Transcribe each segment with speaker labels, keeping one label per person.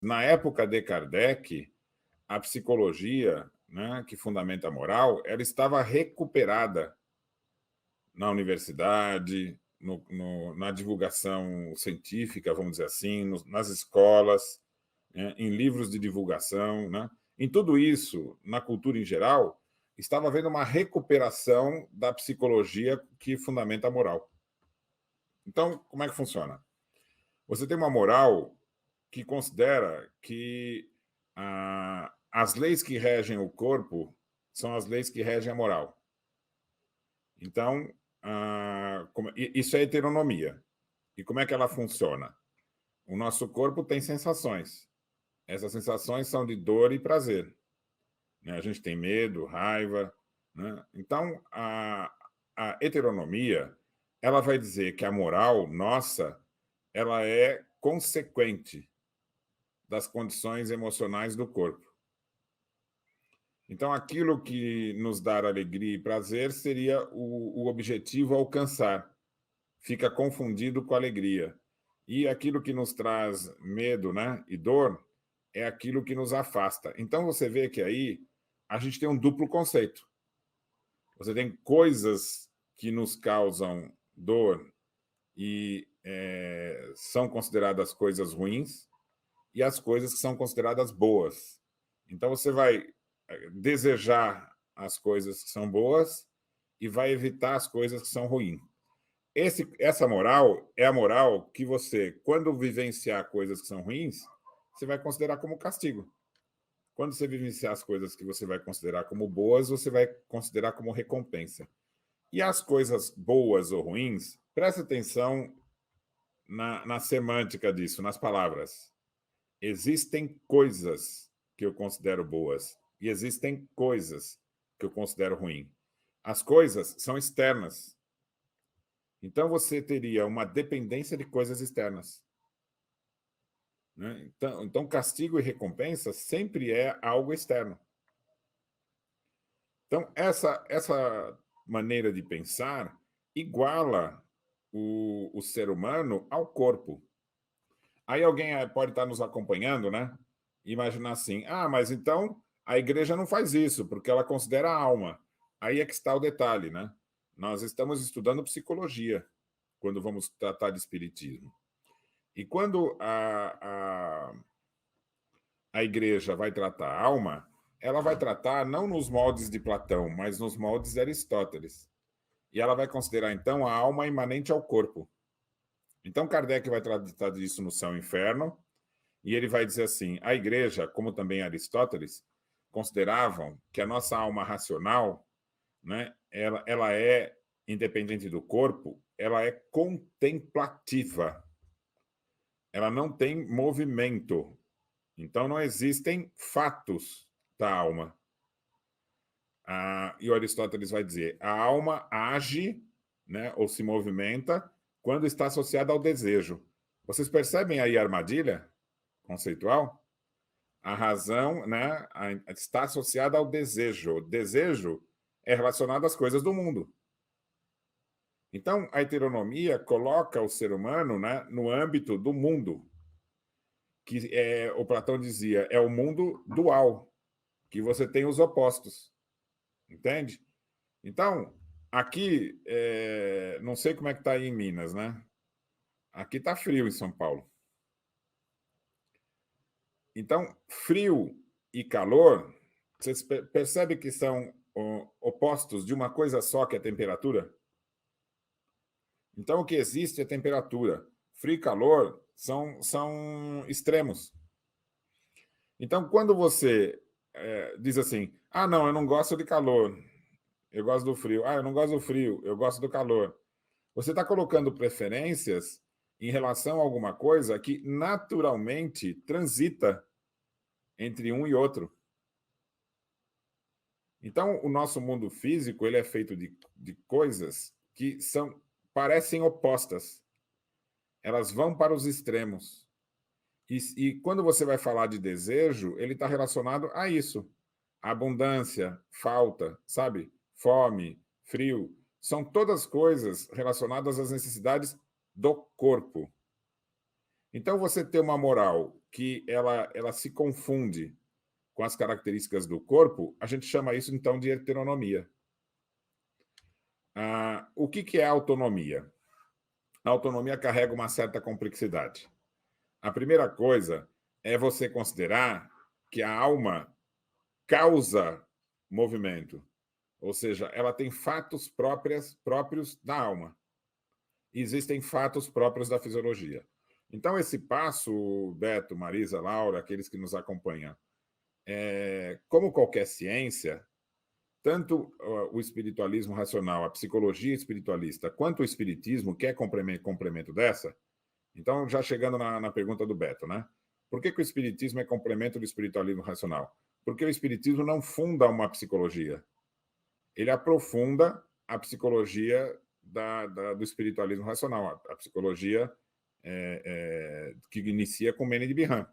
Speaker 1: na época de Kardec, a psicologia, né, que fundamenta a moral, ela estava recuperada na universidade, na divulgação científica, vamos dizer assim, nas escolas, né, em livros de divulgação, né? Em tudo isso, na cultura em geral, estava havendo uma recuperação da psicologia que fundamenta a moral. Então, como é que funciona? Você tem uma moral que considera que as leis que regem o corpo são as leis que regem a moral. Então, isso é heteronomia. E como é que ela funciona? O nosso corpo tem sensações. Essas sensações são de dor e prazer, né? A gente tem medo, raiva, né? Então, a heteronomia, ela vai dizer que a moral nossa, ela é consequente das condições emocionais do corpo. Então, aquilo que nos dá alegria e prazer seria o objetivo a alcançar. Fica confundido com alegria. E aquilo que nos traz medo, né, e dor é aquilo que nos afasta. Então, você vê que aí a gente tem um duplo conceito. Você tem coisas que nos causam dor e são consideradas coisas ruins, e as coisas que são consideradas boas. Então, você vai desejar as coisas que são boas e vai evitar as coisas que são ruins. Essa moral é a moral que você, quando vivenciar coisas que são ruins, você vai considerar como castigo. Quando você vivenciar as coisas que você vai considerar como boas, você vai considerar como recompensa. E as coisas boas ou ruins, presta atenção na semântica disso, nas palavras. Existem coisas que eu considero boas e existem coisas que eu considero ruim. As coisas são externas. Então você teria uma dependência de coisas externas, né? Então castigo e recompensa sempre é algo externo. Então essa maneira de pensar iguala o ser humano ao corpo. Aí alguém pode estar nos acompanhando, né? E imaginar assim: mas então a igreja não faz isso, porque ela considera a alma. Aí é que está o detalhe, né? Nós estamos estudando psicologia quando vamos tratar de espiritismo. E quando a igreja vai tratar a alma, ela vai tratar não nos moldes de Platão, mas nos moldes de Aristóteles. E ela vai considerar, então, a alma imanente ao corpo. Então, Kardec vai tratar disso no Céu e Inferno, e ele vai dizer assim: a igreja, como também Aristóteles, consideravam que a nossa alma racional, né, ela é independente do corpo, ela é contemplativa. Ela não tem movimento. Então, não existem fatos da alma. E o Aristóteles vai dizer: a alma age, né, ou se movimenta quando está associada ao desejo. Vocês percebem aí a armadilha conceitual? A razão, né, está associada ao desejo. O desejo é relacionado às coisas do mundo. Então, a heteronomia coloca o ser humano, né, no âmbito do mundo, que o Platão dizia, é o mundo dual, que você tem os opostos, entende? Então, aqui, não sei como é que está aí em Minas, né? Aqui está frio em São Paulo. Então, frio e calor, vocês percebem que são opostos de uma coisa só, que é a temperatura? Então, o que existe é temperatura. Frio e calor são extremos. Então, quando você diz assim, não, eu não gosto de calor, eu gosto do frio. Eu não gosto do frio, eu gosto do calor. Você está colocando preferências em relação a alguma coisa que naturalmente transita entre um e outro. Então, o nosso mundo físico ele é feito de coisas que parecem opostas. Elas vão para os extremos. E quando você vai falar de desejo, ele está relacionado a isso. Abundância, falta, sabe? Fome, frio. São todas coisas relacionadas às necessidades do corpo. Então, você tem uma moral que ela se confunde com as características do corpo, a gente chama isso, então, de heteronomia. O que é autonomia? A autonomia carrega uma certa complexidade. A primeira coisa é você considerar que a alma causa movimento, ou seja, ela tem fatos próprios da alma. E existem fatos próprios da fisiologia. Então, esse passo, Beto, Marisa, Laura, aqueles que nos acompanham, como qualquer ciência, tanto o espiritualismo racional, a psicologia espiritualista, quanto o espiritismo, que é complemento dessa. Então, já chegando na pergunta do Beto, né? Por que o espiritismo é complemento do espiritualismo racional? Porque o espiritismo não funda uma psicologia. Ele aprofunda a psicologia do espiritualismo racional, a psicologia que inicia com Mene de Biran.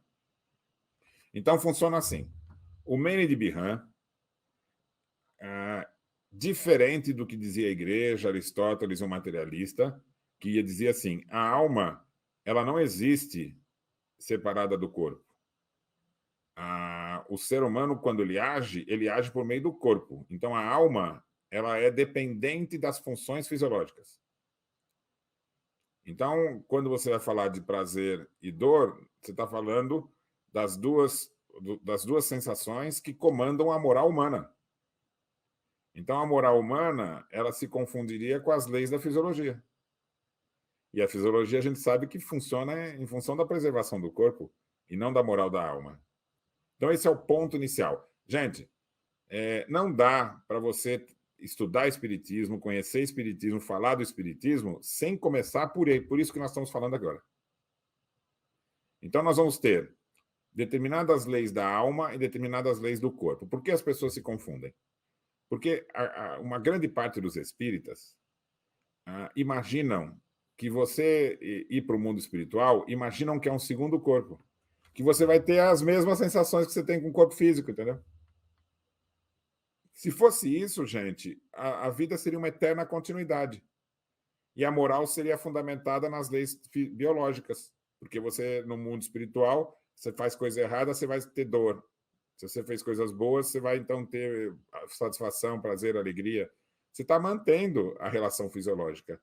Speaker 1: Então, funciona assim. O Mene de Biran, diferente do que dizia a igreja, Aristóteles, um materialista, que ia dizer assim, a alma ela não existe separada do corpo. O ser humano, quando ele age por meio do corpo. Então, a alma ela é dependente das funções fisiológicas. Então, quando você vai falar de prazer e dor, você está falando das duas sensações que comandam a moral humana. Então, a moral humana ela se confundiria com as leis da fisiologia. E a fisiologia a gente sabe que funciona em função da preservação do corpo e não da moral da alma. Então, esse é o ponto inicial. Gente, não dá para você estudar espiritismo, conhecer espiritismo, falar do espiritismo, sem começar por ele. Por isso que nós estamos falando agora. Então, nós vamos ter determinadas leis da alma e determinadas leis do corpo. Por que as pessoas se confundem? Porque uma grande parte dos espíritas imaginam que você ir para o mundo espiritual, imaginam que é um segundo corpo, que você vai ter as mesmas sensações que você tem com o corpo físico, entendeu? Se fosse isso, gente, a vida seria uma eterna continuidade. E a moral seria fundamentada nas leis biológicas. Porque você, no mundo espiritual, você faz coisa errada, você vai ter dor. Se você fez coisas boas, você vai, então, ter satisfação, prazer, alegria. Você está mantendo a relação fisiológica,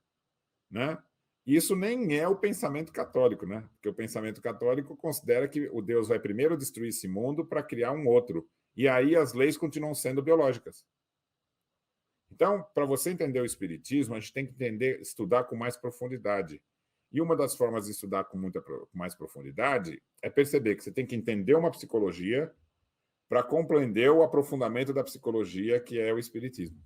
Speaker 1: né? Isso nem é o pensamento católico, né? Porque o pensamento católico considera que o Deus vai primeiro destruir esse mundo para criar um outro. E aí as leis continuam sendo biológicas. Então, para você entender o espiritismo, a gente tem que estudar com mais profundidade. E uma das formas de estudar com mais profundidade é perceber que você tem que entender uma psicologia para compreender o aprofundamento da psicologia, que é o espiritismo.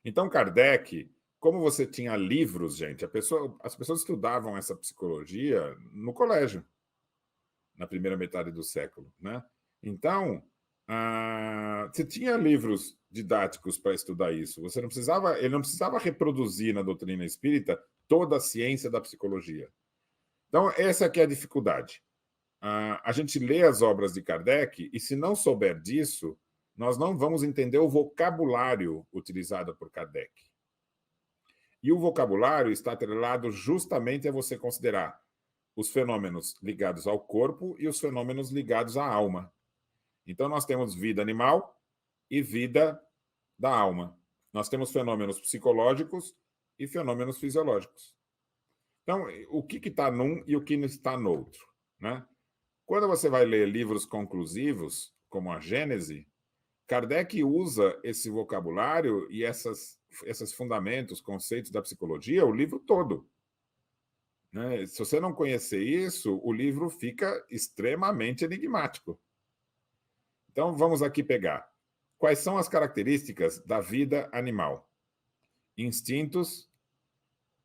Speaker 1: Então, Kardec, como você tinha livros, gente, as pessoas estudavam essa psicologia no colégio, na primeira metade do século, né? Então, você tinha livros didáticos para estudar isso. Ele não precisava reproduzir na doutrina espírita toda a ciência da psicologia. Então, essa aqui é a dificuldade. A gente lê as obras de Kardec e, se não souber disso, nós não vamos entender o vocabulário utilizado por Kardec. E o vocabulário está atrelado justamente a você considerar os fenômenos ligados ao corpo e os fenômenos ligados à alma. Então, nós temos vida animal e vida da alma. Nós temos fenômenos psicológicos e fenômenos fisiológicos. Então, o que está num e o que não está no outro, né? Quando você vai ler livros conclusivos, como a Gênese, Kardec usa esse vocabulário e esses fundamentos, conceitos da psicologia, o livro todo. Né? Se você não conhecer isso, o livro fica extremamente enigmático. Então, vamos aqui pegar. Quais são as características da vida animal? Instintos,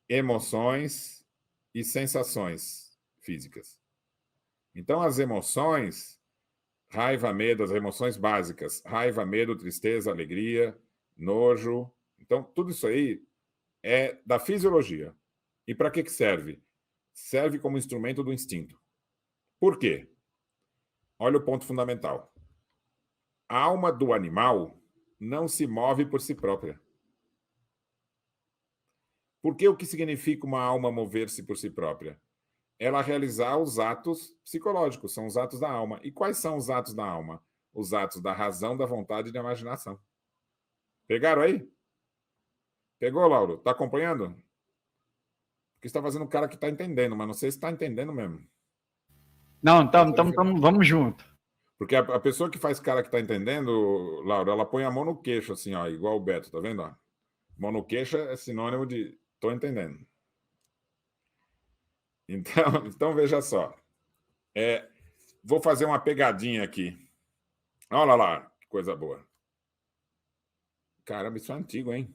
Speaker 1: emoções e sensações físicas. Então, as emoções, raiva, medo, as emoções básicas, raiva, medo, tristeza, alegria, nojo. Então, tudo isso aí é da fisiologia. E para que serve? Serve como instrumento do instinto. Por quê? Olha o ponto fundamental. A alma do animal não se move por si própria. Por que o que significa uma alma mover-se por si própria? ela realizar os atos psicológicos, são os atos da alma. E quais são os atos da alma? Os atos da razão, da vontade e da imaginação. Pegaram aí? Pegou, Lauro? Está acompanhando? Porque está fazendo um cara que está entendendo, mas não sei se está entendendo mesmo.
Speaker 2: Não, vamos junto.
Speaker 1: Porque a pessoa que faz cara que está entendendo, Lauro, ela põe a mão no queixo, assim, ó, igual o Beto, tá vendo? Ó? Mão no queixo é sinônimo de estou entendendo. Então veja só. Vou fazer uma pegadinha aqui. Olha lá, que coisa boa. Caramba, isso é antigo, hein?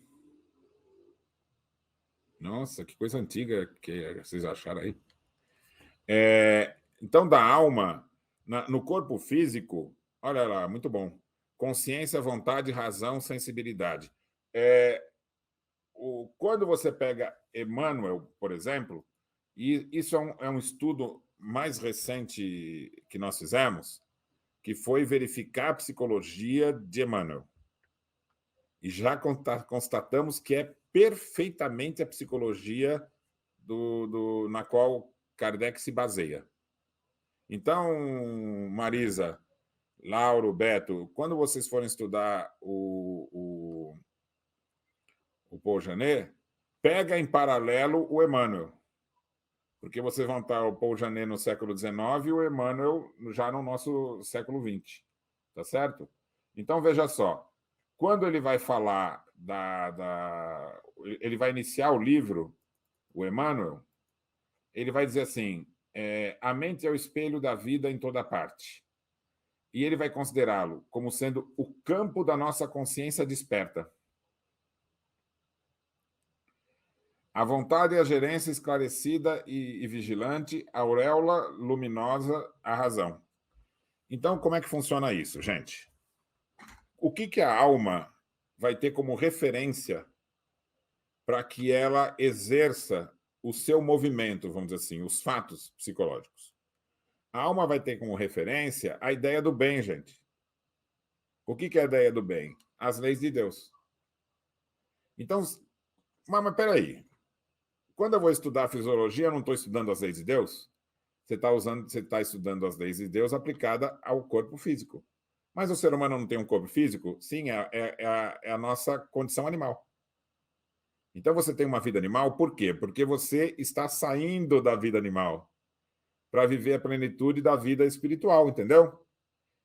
Speaker 1: Nossa, que coisa antiga que vocês acharam aí. Então, da alma, no corpo físico, olha lá, muito bom. Consciência, vontade, razão, sensibilidade. Quando você pega Emmanuel, por exemplo, e isso é um estudo mais recente que nós fizemos, que foi verificar a psicologia de Emmanuel. E já constatamos que é perfeitamente a psicologia na qual Kardec se baseia. Então, Marisa, Lauro, Beto, quando vocês forem estudar o Paul Janet, pega em paralelo o Emmanuel, porque vocês vão estar o Paul Janet no século XIX e o Emmanuel já no nosso século XX, tá certo? Então, veja só, quando ele vai falar ele vai iniciar o livro, o Emmanuel, ele vai dizer assim, a mente é o espelho da vida em toda parte. E ele vai considerá-lo como sendo o campo da nossa consciência desperta. A vontade e a gerência esclarecida e vigilante, a auréola luminosa, a razão. Então, como é que funciona isso, gente? O que a alma vai ter como referência para que ela exerça o seu movimento, vamos dizer assim, os fatos psicológicos? A alma vai ter como referência a ideia do bem, gente. O que é a ideia do bem? As leis de Deus. Então, mas peraí. Quando eu vou estudar fisiologia, eu não estou estudando as leis de Deus? Você está estudando as leis de Deus aplicada ao corpo físico. Mas o ser humano não tem um corpo físico? Sim, é a nossa condição animal. Então você tem uma vida animal, por quê? Porque você está saindo da vida animal para viver a plenitude da vida espiritual, entendeu?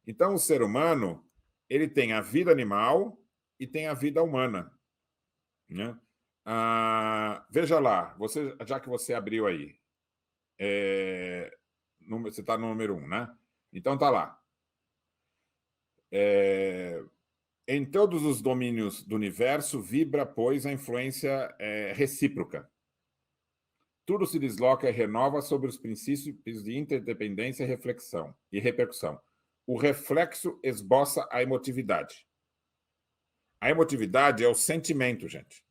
Speaker 1: Então o ser humano, ele tem a vida animal e tem a vida humana, né? Veja lá, já que você abriu aí, você está no número 1, né? Então está lá. Em todos os domínios do universo vibra, pois, a influência recíproca. Tudo se desloca e renova sobre os princípios de interdependência e reflexão e repercussão. O reflexo esboça a emotividade. A emotividade é o sentimento, gente.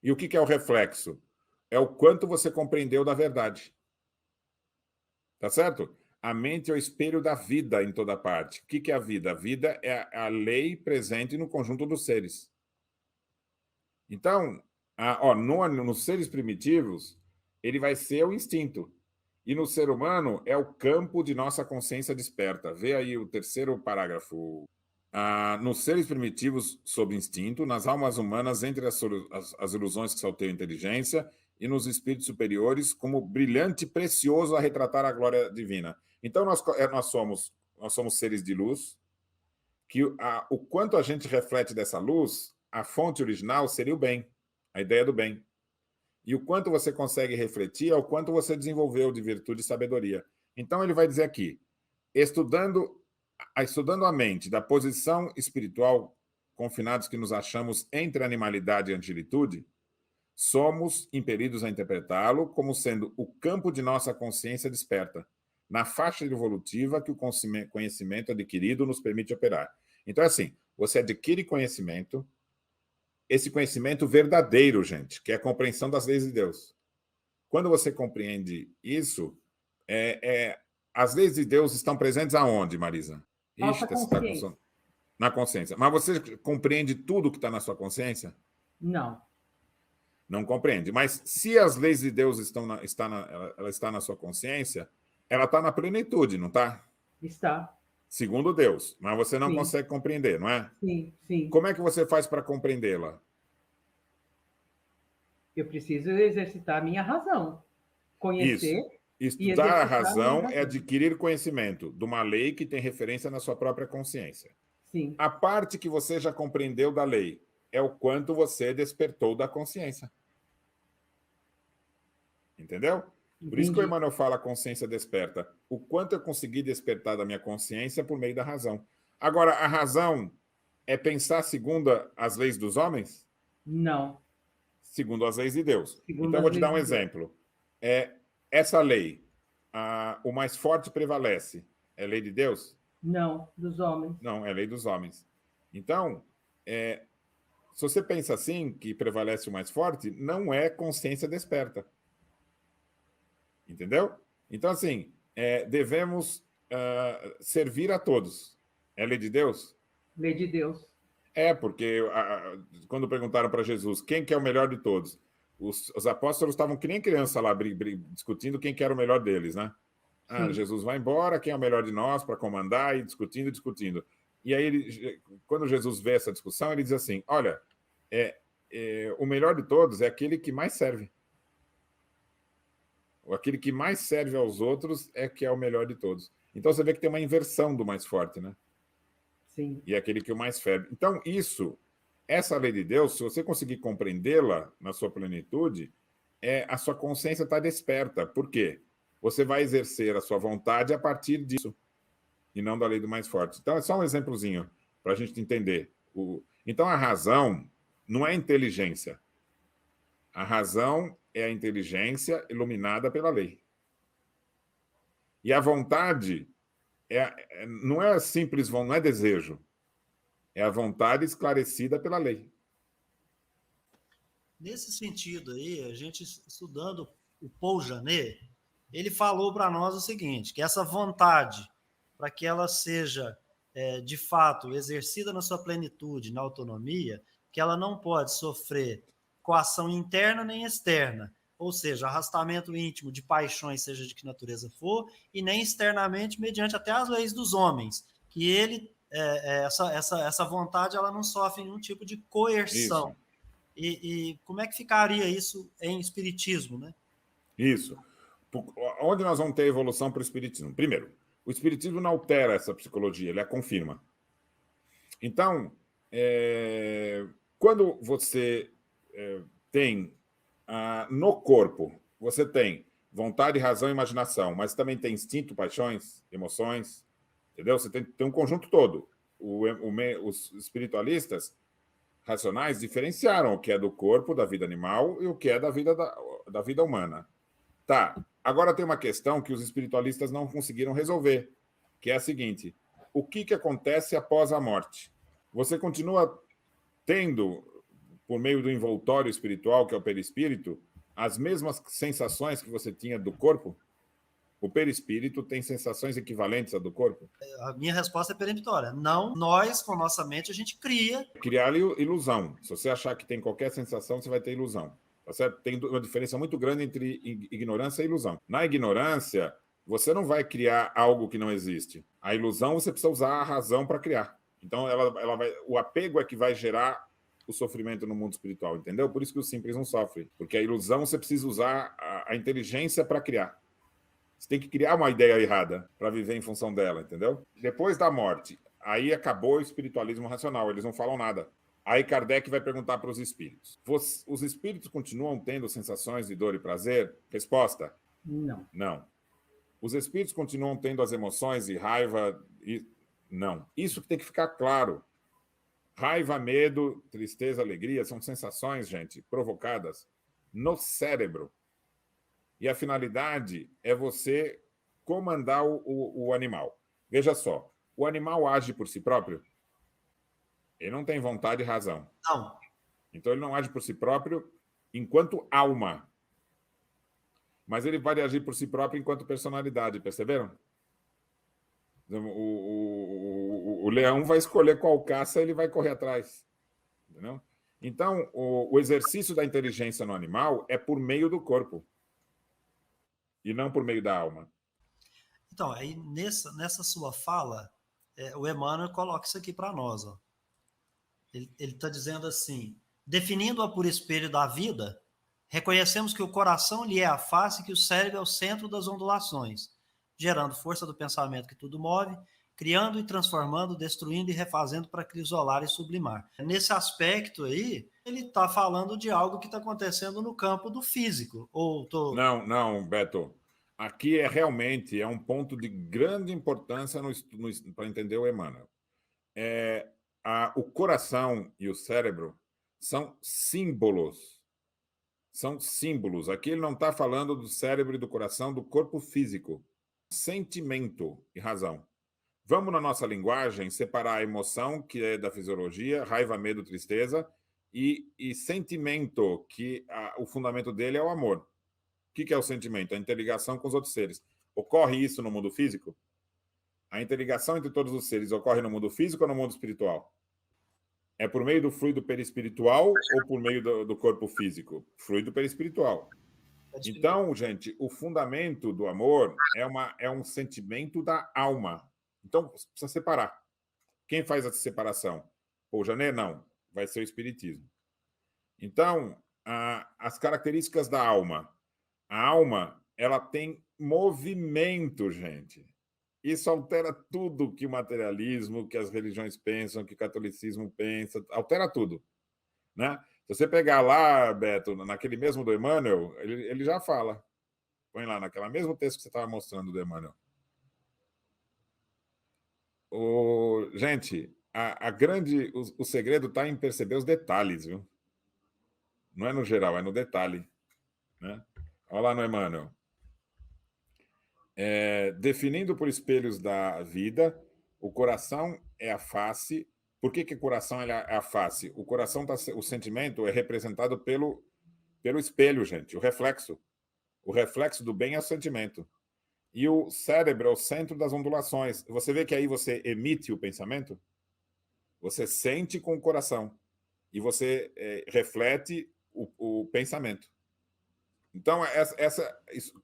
Speaker 1: E o que é o reflexo? É o quanto você compreendeu da verdade. Tá certo? A mente é o espelho da vida em toda parte. O que é a vida? A vida é a lei presente no conjunto dos seres. Então, nos seres primitivos, ele vai ser o instinto. E no ser humano, é o campo de nossa consciência desperta. Vê aí o terceiro parágrafo. Nos seres primitivos, sob instinto, nas almas humanas, entre as ilusões que salteiam a inteligência, e nos espíritos superiores, como brilhante e precioso a retratar a glória divina. Então, nós somos seres de luz, que o quanto a gente reflete dessa luz, a fonte original seria o bem, a ideia do bem. E o quanto você consegue refletir é o quanto você desenvolveu de virtude e sabedoria. Então, ele vai dizer aqui, estudando a mente da posição espiritual, confinados que nos achamos entre animalidade e angelitude, somos impelidos a interpretá-lo como sendo o campo de nossa consciência desperta, na faixa evolutiva que o conhecimento adquirido nos permite operar. Então, assim, você adquire conhecimento, esse conhecimento verdadeiro, gente, que é a compreensão das leis de Deus. Quando você compreende isso, as leis de Deus estão presentes aonde, Marisa?
Speaker 3: Nossa consciência.
Speaker 1: Na consciência. Mas você compreende tudo que está na sua consciência?
Speaker 3: Não.
Speaker 1: Não compreende. Mas se as leis de Deus ela está na sua consciência, ela está na plenitude, não está?
Speaker 3: Está.
Speaker 1: Segundo Deus. Mas você não
Speaker 3: Sim.
Speaker 1: consegue compreender, não é?
Speaker 3: Sim, sim.
Speaker 1: Como é que você faz para compreendê-la?
Speaker 3: Eu preciso exercitar a minha razão. Conhecer.
Speaker 1: Isso.
Speaker 3: E
Speaker 1: Estudar a
Speaker 3: exercitar a minha
Speaker 1: razão é
Speaker 3: razão.
Speaker 1: adquirir conhecimento de uma lei que tem referência na sua própria consciência.
Speaker 3: Sim.
Speaker 1: A parte que você já compreendeu da lei é o quanto você despertou da consciência. Entendeu? Por isso que o
Speaker 3: Entendi.
Speaker 1: Emmanuel fala consciência desperta. O quanto eu consegui despertar da minha consciência por meio da razão. Agora, a razão é pensar segundo as leis dos homens?
Speaker 3: Não.
Speaker 1: Segundo as leis de Deus.
Speaker 3: Segundo
Speaker 1: Então, eu
Speaker 3: as
Speaker 1: vou te dar
Speaker 3: leis
Speaker 1: um
Speaker 3: de Deus.
Speaker 1: exemplo. Essa lei, o mais forte prevalece. É lei de Deus?
Speaker 3: Não, dos homens.
Speaker 1: Não, é lei dos homens. Então, se você pensa assim, que prevalece o mais forte, não é consciência desperta. Entendeu? Então, assim, devemos servir a todos. É lei de Deus?
Speaker 3: Lei de Deus.
Speaker 1: Porque quando perguntaram para Jesus quem que é o melhor de todos, os apóstolos estavam que nem criança lá discutindo quem que era o melhor deles, né?
Speaker 3: Sim.
Speaker 1: Jesus vai embora, quem é o melhor de nós para comandar, e discutindo. E aí, quando Jesus vê essa discussão, ele diz assim, olha, o melhor de todos é aquele que mais serve. Aquele que mais serve aos outros é que é o melhor de todos. Então, você vê que tem uma inversão do mais forte, né?
Speaker 3: Sim.
Speaker 1: E é aquele que o mais ferve. Então, essa lei de Deus, se você conseguir compreendê-la na sua plenitude, a sua consciência está desperta. Por quê? Você vai exercer a sua vontade a partir disso, e não da lei do mais forte. Então, é só um exemplozinho para a gente entender. Então, a razão não é inteligência. A razão é a inteligência iluminada pela lei. E a vontade não é simples, não é desejo. É a vontade esclarecida pela lei.
Speaker 4: Nesse sentido aí, a gente estudando o Paul Janet, ele falou para nós o seguinte, que essa vontade, para que ela seja, de fato, exercida na sua plenitude, na autonomia, que ela não pode sofrer coação interna nem externa, ou seja, arrastamento íntimo de paixões, seja de que natureza for, e nem externamente, mediante até as leis dos homens, que ele, essa vontade ela não sofre nenhum tipo de coerção.
Speaker 1: Isso.
Speaker 4: E como é que ficaria isso em espiritismo, né?
Speaker 1: Isso. Onde nós vamos ter evolução para o espiritismo? Primeiro, o espiritismo não altera essa psicologia, ele a confirma. Então, quando você tem no corpo, você tem vontade, razão e imaginação, mas também tem instinto, paixões, emoções, entendeu? Você tem um conjunto todo. Os espiritualistas racionais diferenciaram o que é do corpo, da vida animal, e o que é da vida humana. Tá, agora tem uma questão que os espiritualistas não conseguiram resolver, que é a seguinte, o que acontece após a morte? Você continua tendo, por meio do envoltório espiritual, que é o perispírito, as mesmas sensações que você tinha do corpo? O perispírito tem sensações equivalentes à do corpo?
Speaker 4: A minha resposta é peremptória. Não, nós, com nossa mente, a gente cria.
Speaker 1: Criar ilusão. Se você achar que tem qualquer sensação, você vai ter ilusão. Tá certo? Tem uma diferença muito grande entre ignorância e ilusão. Na ignorância, você não vai criar algo que não existe. A ilusão, você precisa usar a razão para criar. Então, o apego é que vai gerar o sofrimento no mundo espiritual, entendeu? Por isso que o simples não sofre. Porque a ilusão, você precisa usar a inteligência para criar. Você tem que criar uma ideia errada para viver em função dela, entendeu? Depois da morte, aí acabou o espiritualismo racional, eles não falam nada. Aí Kardec vai perguntar para os espíritos. Os espíritos continuam tendo sensações de dor e prazer? Resposta:
Speaker 3: Não.
Speaker 1: não. Os espíritos continuam tendo as emoções de raiva? Não. Isso que tem que ficar claro. Raiva, medo, tristeza, alegria são sensações, gente, provocadas no cérebro. E a finalidade é você comandar o animal. Veja só, o animal age por si próprio? Ele não tem vontade e razão.
Speaker 4: Não.
Speaker 1: Então, ele não age por si próprio enquanto alma. Mas ele vai agir por si próprio enquanto personalidade, perceberam? O leão vai escolher qual caça ele vai correr atrás. Entendeu? Então, o exercício da inteligência no animal é por meio do corpo e não por meio da alma.
Speaker 4: Então, aí nessa sua fala, o Emmanuel coloca isso aqui para nós. Ó. Ele está dizendo assim, definindo-a por espelho da vida, reconhecemos que o coração lhe é a face e que o cérebro é o centro das ondulações, gerando força do pensamento que tudo move, criando e transformando, destruindo e refazendo para crisolar e sublimar. Nesse aspecto aí, ele está falando de algo que está acontecendo no campo do físico.
Speaker 1: Não, Beto. Aqui realmente um ponto de grande importância para entender o Emmanuel. O coração e o cérebro são símbolos. São símbolos. Aqui ele não está falando do cérebro e do coração, do corpo físico. Sentimento e razão. Vamos, na nossa linguagem, separar a emoção, que é da fisiologia, raiva, medo, tristeza, e sentimento, que o fundamento dele é o amor. O que é o sentimento? A interligação com os outros seres. Ocorre isso no mundo físico? A interligação entre todos os seres ocorre no mundo físico ou no mundo espiritual? É por meio do fluido perispiritual ou por meio do corpo físico? Fluido perispiritual. Então, gente, o fundamento do amor é um sentimento da alma. Então, precisa separar. Quem faz essa separação? O Janet? Não. Vai ser o Espiritismo. Então, as características da alma. A alma, ela tem movimento, gente. Isso altera tudo que o materialismo, que as religiões pensam, que o catolicismo pensa, altera tudo. Né? Se você pegar lá, Beto, naquele mesmo do Emmanuel, ele já fala. Põe lá, naquele mesmo texto que você estava mostrando do Emmanuel. Gente, o segredo está em perceber os detalhes, viu? Não é no geral, é no detalhe. Né? Olha lá no Emmanuel. Definindo por espelhos da vida, o coração é a face. Por que o coração é a face? O coração, o sentimento é representado pelo espelho, gente, o reflexo. O reflexo do bem é o sentimento. E o cérebro é o centro das ondulações. Você vê que aí você emite o pensamento? Você sente com o coração. E você reflete o pensamento. Então,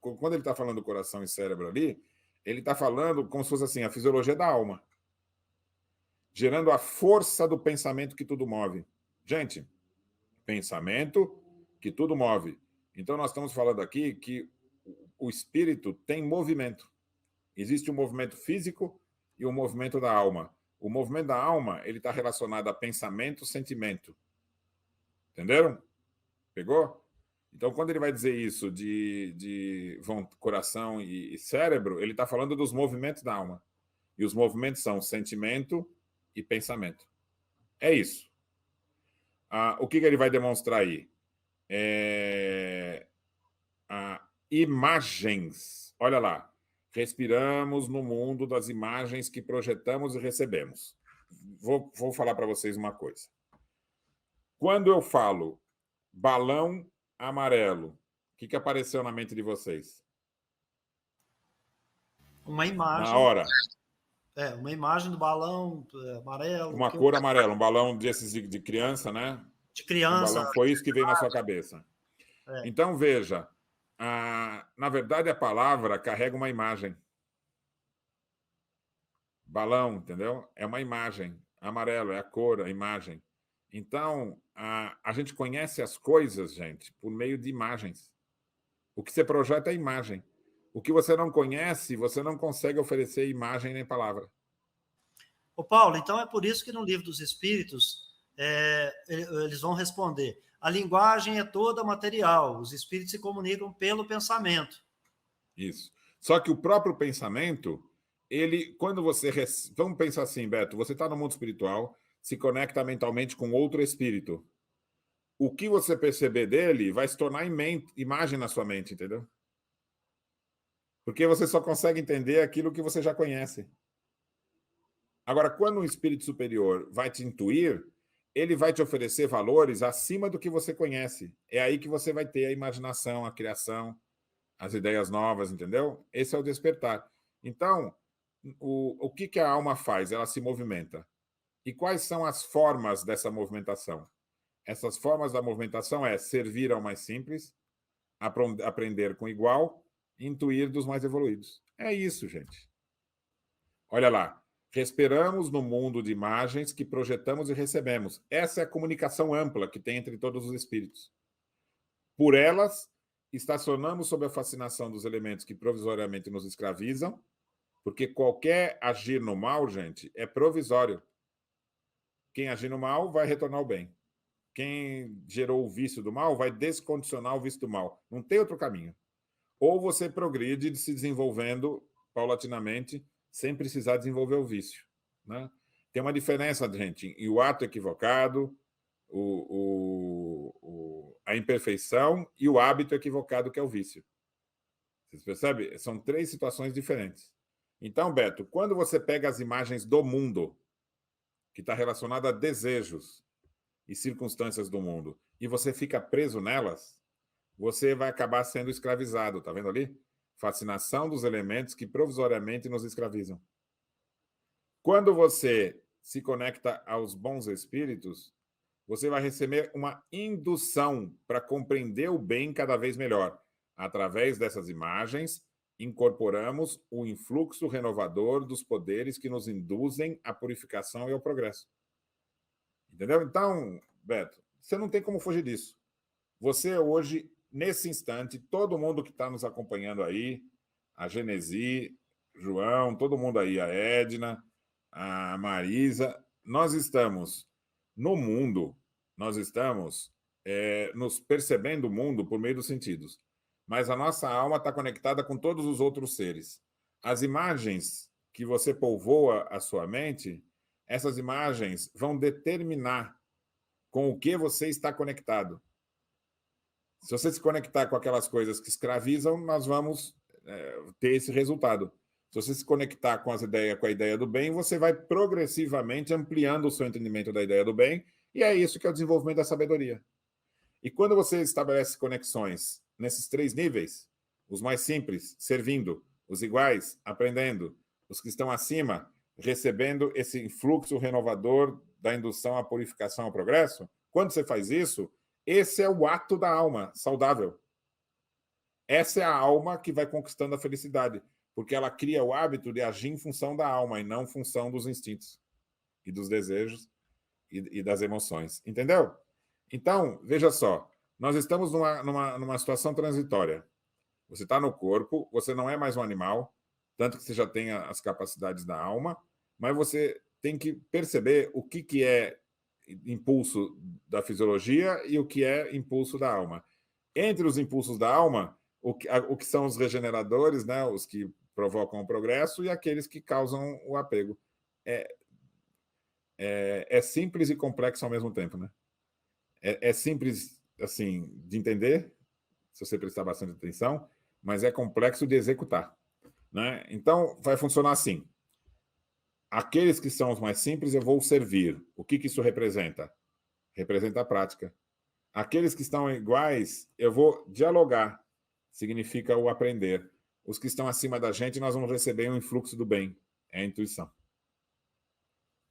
Speaker 1: quando ele está falando do coração e cérebro ali, ele está falando como se fosse assim, a fisiologia da alma. Gerando a força do pensamento que tudo move. Gente, pensamento que tudo move. Então, nós estamos falando aqui que o espírito tem movimento. Existe um movimento físico e um movimento da alma. O movimento da alma, ele está relacionado a pensamento, sentimento. Entenderam? Pegou? Então, quando ele vai dizer isso de coração e cérebro, ele está falando dos movimentos da alma. E os movimentos são sentimento e pensamento. É isso. O que ele vai demonstrar aí? Imagens. Olha lá. Respiramos no mundo das imagens que projetamos e recebemos. Vou falar para vocês uma coisa. Quando eu falo balão amarelo, o que apareceu na mente de vocês?
Speaker 4: Uma imagem.
Speaker 1: Na hora.
Speaker 4: Uma imagem do balão amarelo.
Speaker 1: Uma cor amarela, um balão desses de criança, né?
Speaker 4: De criança.
Speaker 1: Um balão, foi isso que veio na sua cabeça. Então, veja, na verdade, a palavra carrega uma imagem. Balão, entendeu? É uma imagem. Amarelo é a cor, a imagem. Então, a gente conhece as coisas, gente, por meio de imagens. O que você projeta é imagem. O que você não conhece, você não consegue oferecer imagem nem palavra.
Speaker 4: Ô Paulo, então é por isso que no Livro dos Espíritos eles vão responder: a linguagem é toda material, os espíritos se comunicam pelo pensamento.
Speaker 1: Isso. Só que o próprio pensamento, quando você... Vamos pensar assim, Beto, você está no mundo espiritual, se conecta mentalmente com outro espírito. O que você perceber dele vai se tornar imagem na sua mente, entendeu? Porque você só consegue entender aquilo que você já conhece. Agora, quando um espírito superior vai te intuir, ele vai te oferecer valores acima do que você conhece. É aí que você vai ter a imaginação, a criação, as ideias novas, entendeu? Esse é o despertar. Então, o que a alma faz? Ela se movimenta. E quais são as formas dessa movimentação? Essas formas da movimentação é servir ao mais simples, aprender com igual, intuir dos mais evoluídos. É isso, gente. Olha lá. Respiramos no mundo de imagens que projetamos e recebemos. Essa é a comunicação ampla que tem entre todos os espíritos. Por elas, estacionamos sob a fascinação dos elementos que provisoriamente nos escravizam, porque qualquer agir no mal, gente, é provisório. Quem agir no mal vai retornar ao bem. Quem gerou o vício do mal vai descondicionar o vício do mal. Não tem outro caminho. Ou você progride se desenvolvendo paulatinamente, sem precisar desenvolver o vício. Né? Tem uma diferença, gente, em o ato equivocado, a imperfeição e o hábito equivocado, que é o vício. Vocês percebem? São 3 situações diferentes. Então, Beto, quando você pega as imagens do mundo, que está relacionado a desejos e circunstâncias do mundo, e você fica preso nelas, você vai acabar sendo escravizado. Tá vendo ali? Fascinação dos elementos que provisoriamente nos escravizam. Quando você se conecta aos bons espíritos, você vai receber uma indução para compreender o bem cada vez melhor. Através dessas imagens, incorporamos o influxo renovador dos poderes que nos induzem à purificação e ao progresso. Entendeu? Então, Beto, você não tem como fugir disso. Você hoje, nesse instante, todo mundo que está nos acompanhando aí, a Genesi, João, todo mundo aí, a Edna, a Marisa, nós estamos no mundo, nós estamos nos percebendo o mundo por meio dos sentidos. Mas a nossa alma está conectada com todos os outros seres. As imagens que você povoa a sua mente, essas imagens vão determinar com o que você está conectado. Se você se conectar com aquelas coisas que escravizam, nós vamos ter esse resultado. Se você se conectar com a ideia do bem, você vai progressivamente ampliando o seu entendimento da ideia do bem, e é isso que é o desenvolvimento da sabedoria. E quando você estabelece conexões nesses 3 níveis, os mais simples, servindo, os iguais, aprendendo, os que estão acima, recebendo esse influxo renovador da indução à purificação ao progresso, quando você faz isso, esse é o ato da alma saudável. Essa é a alma que vai conquistando a felicidade, porque ela cria o hábito de agir em função da alma e não em função dos instintos e dos desejos e das emoções. Entendeu? Então, veja só, nós estamos numa situação transitória. Você está no corpo, você não é mais um animal, tanto que você já tem as capacidades da alma, mas você tem que perceber o que é impulso da fisiologia e o que é impulso da alma. Entre os impulsos da alma, o que são os regeneradores, né, os que provocam o progresso, e aqueles que causam o apego. É simples e complexo ao mesmo tempo, né? É simples, assim, de entender, se você prestar bastante atenção, mas é complexo de executar, né? Então, vai funcionar assim. Aqueles que são os mais simples, eu vou servir. O que isso representa? Representa a prática. Aqueles que estão iguais, eu vou dialogar. Significa o aprender. Os que estão acima da gente, nós vamos receber um influxo do bem. É a intuição.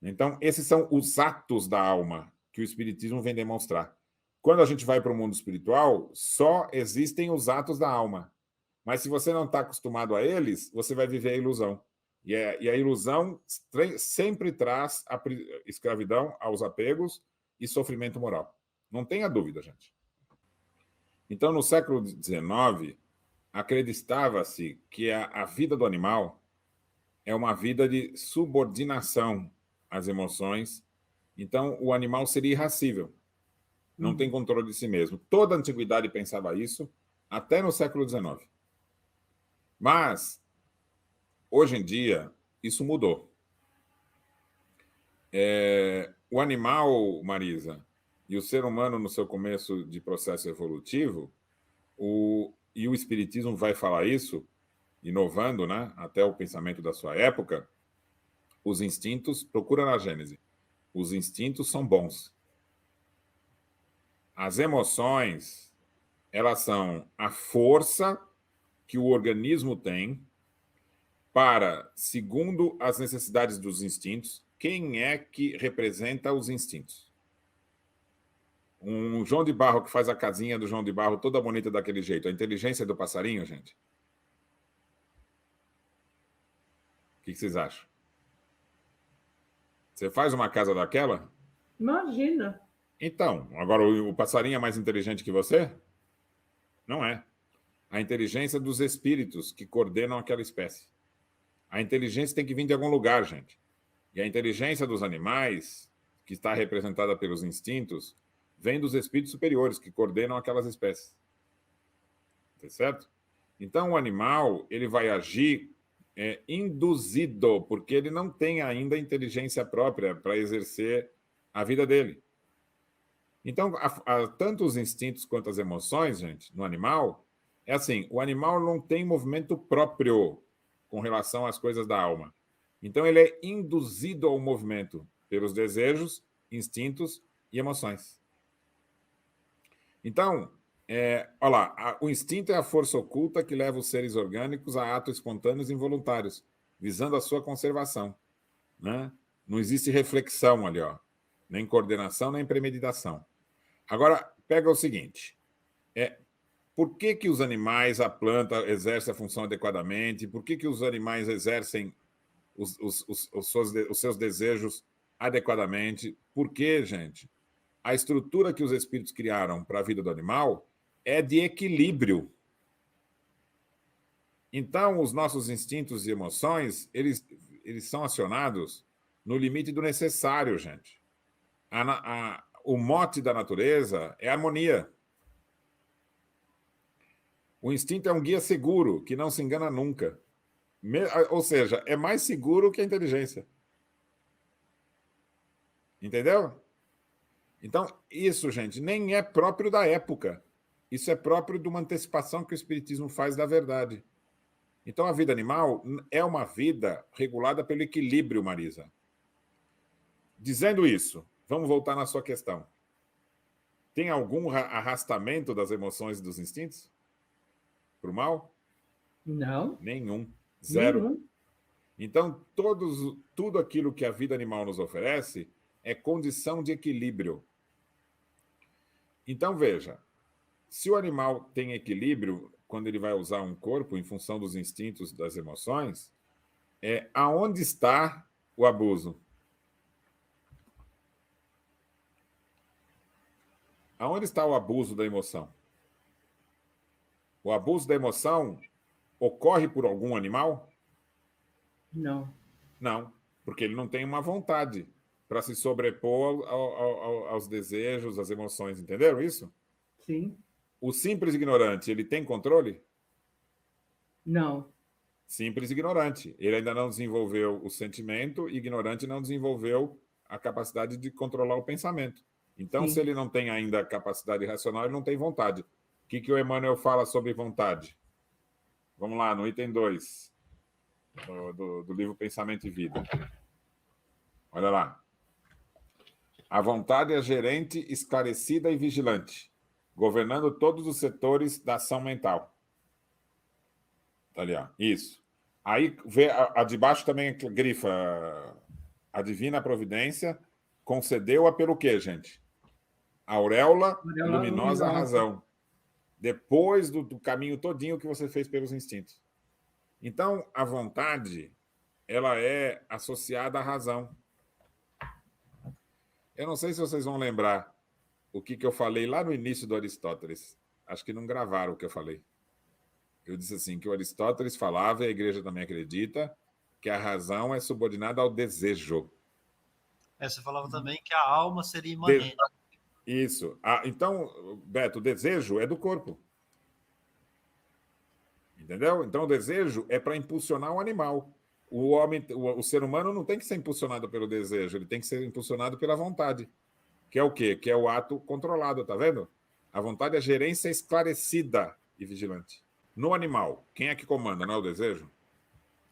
Speaker 1: Então, esses são os atos da alma que o Espiritismo vem demonstrar. Quando a gente vai para o mundo espiritual, só existem os atos da alma. Mas se você não está acostumado a eles, você vai viver a ilusão. E a ilusão sempre traz a escravidão aos apegos e sofrimento moral. Não tenha dúvida, gente. Então, no século XIX, acreditava-se que a vida do animal é uma vida de subordinação às emoções. Então, o animal seria irracível. Não tem controle de si mesmo. Toda a antiguidade pensava isso, até no século XIX. Mas, hoje em dia, isso mudou. O animal, Marisa, e o ser humano no seu começo de processo evolutivo, e o Espiritismo vai falar isso, inovando, né, até o pensamento da sua época, os instintos, procura na Gênese, os instintos são bons. As emoções, elas são a força que o organismo tem para, segundo as necessidades dos instintos, quem é que representa os instintos? Um João de Barro que faz a casinha do João de Barro toda bonita daquele jeito. A inteligência do passarinho, gente? O que vocês acham? Você faz uma casa daquela?
Speaker 3: Imagina.
Speaker 1: Então, agora o passarinho é mais inteligente que você? Não é. A inteligência dos espíritos que coordenam aquela espécie. A inteligência tem que vir de algum lugar, gente. E a inteligência dos animais, que está representada pelos instintos, vem dos espíritos superiores que coordenam aquelas espécies. Tá certo? Então, o animal ele vai agir induzido, porque ele não tem ainda inteligência própria para exercer a vida dele. Então, tanto os instintos quanto as emoções, gente, no animal, é assim, o animal não tem movimento próprio com relação às coisas da alma. Então, ele é induzido ao movimento pelos desejos, instintos e emoções. Então, olha lá, o instinto é a força oculta que leva os seres orgânicos a atos espontâneos e involuntários, visando a sua conservação. Né? Não existe reflexão ali, ó, nem coordenação, nem premeditação. Agora, pega o seguinte, por que os animais, a planta, exercem a função adequadamente? Por que os animais exercem os seus desejos adequadamente? Por que, gente? A estrutura que os espíritos criaram para a vida do animal é de equilíbrio. Então, os nossos instintos e emoções, eles são acionados no limite do necessário, gente. O mote da natureza é harmonia. O instinto é um guia seguro, que não se engana nunca. Ou seja, é mais seguro que a inteligência. Entendeu? Então, isso, gente, nem é próprio da época. Isso é próprio de uma antecipação que o Espiritismo faz da verdade. Então, a vida animal é uma vida regulada pelo equilíbrio, Marisa. Dizendo isso, vamos voltar na sua questão. Tem algum arrastamento das emoções e dos instintos para o mal?
Speaker 3: Não.
Speaker 1: Nenhum. Zero.
Speaker 3: Nenhum.
Speaker 1: Então, tudo aquilo que a vida animal nos oferece é condição de equilíbrio. Então, veja, se o animal tem equilíbrio, quando ele vai usar um corpo em função dos instintos, das emoções, aonde está o abuso? Aonde está o abuso da emoção? O abuso da emoção ocorre por algum animal?
Speaker 3: Não.
Speaker 1: Não, porque ele não tem uma vontade para se sobrepor aos desejos, às emoções. Entenderam isso?
Speaker 3: Sim.
Speaker 1: O simples ignorante, ele tem controle?
Speaker 3: Não.
Speaker 1: Simples ignorante. Ele ainda não desenvolveu o sentimento, ignorante não desenvolveu a capacidade de controlar o pensamento. Então,
Speaker 3: Sim.
Speaker 1: se ele não tem ainda a capacidade racional, ele não tem vontade. O que o Emmanuel fala sobre vontade? Vamos lá, no item 2 do livro Pensamento e Vida. Olha lá. A vontade é gerente, esclarecida e vigilante, governando todos os setores da ação mental. Tá ali, ó. Isso. Aí vê a de baixo também grifa a divina providência concedeu-a pelo quê, gente? A auréola luminosa razão. Depois do caminho todinho que você fez pelos instintos. Então, a vontade, ela é associada à razão. Eu não sei se vocês vão lembrar o que eu falei lá no início do Aristóteles. Acho que não gravaram o que eu falei. Eu disse assim, que o Aristóteles falava, e a igreja também acredita, que a razão é subordinada ao desejo.
Speaker 4: Você falava também que a alma seria imanente.
Speaker 1: Isso. Então, Beto, o desejo é do corpo. Entendeu? Então, o desejo é para impulsionar o animal. O ser humano não tem que ser impulsionado pelo desejo, ele tem que ser impulsionado pela vontade. Que é o quê? Que é o ato controlado, tá vendo? A vontade é gerência esclarecida e vigilante. No animal, quem é que comanda? Não é o desejo?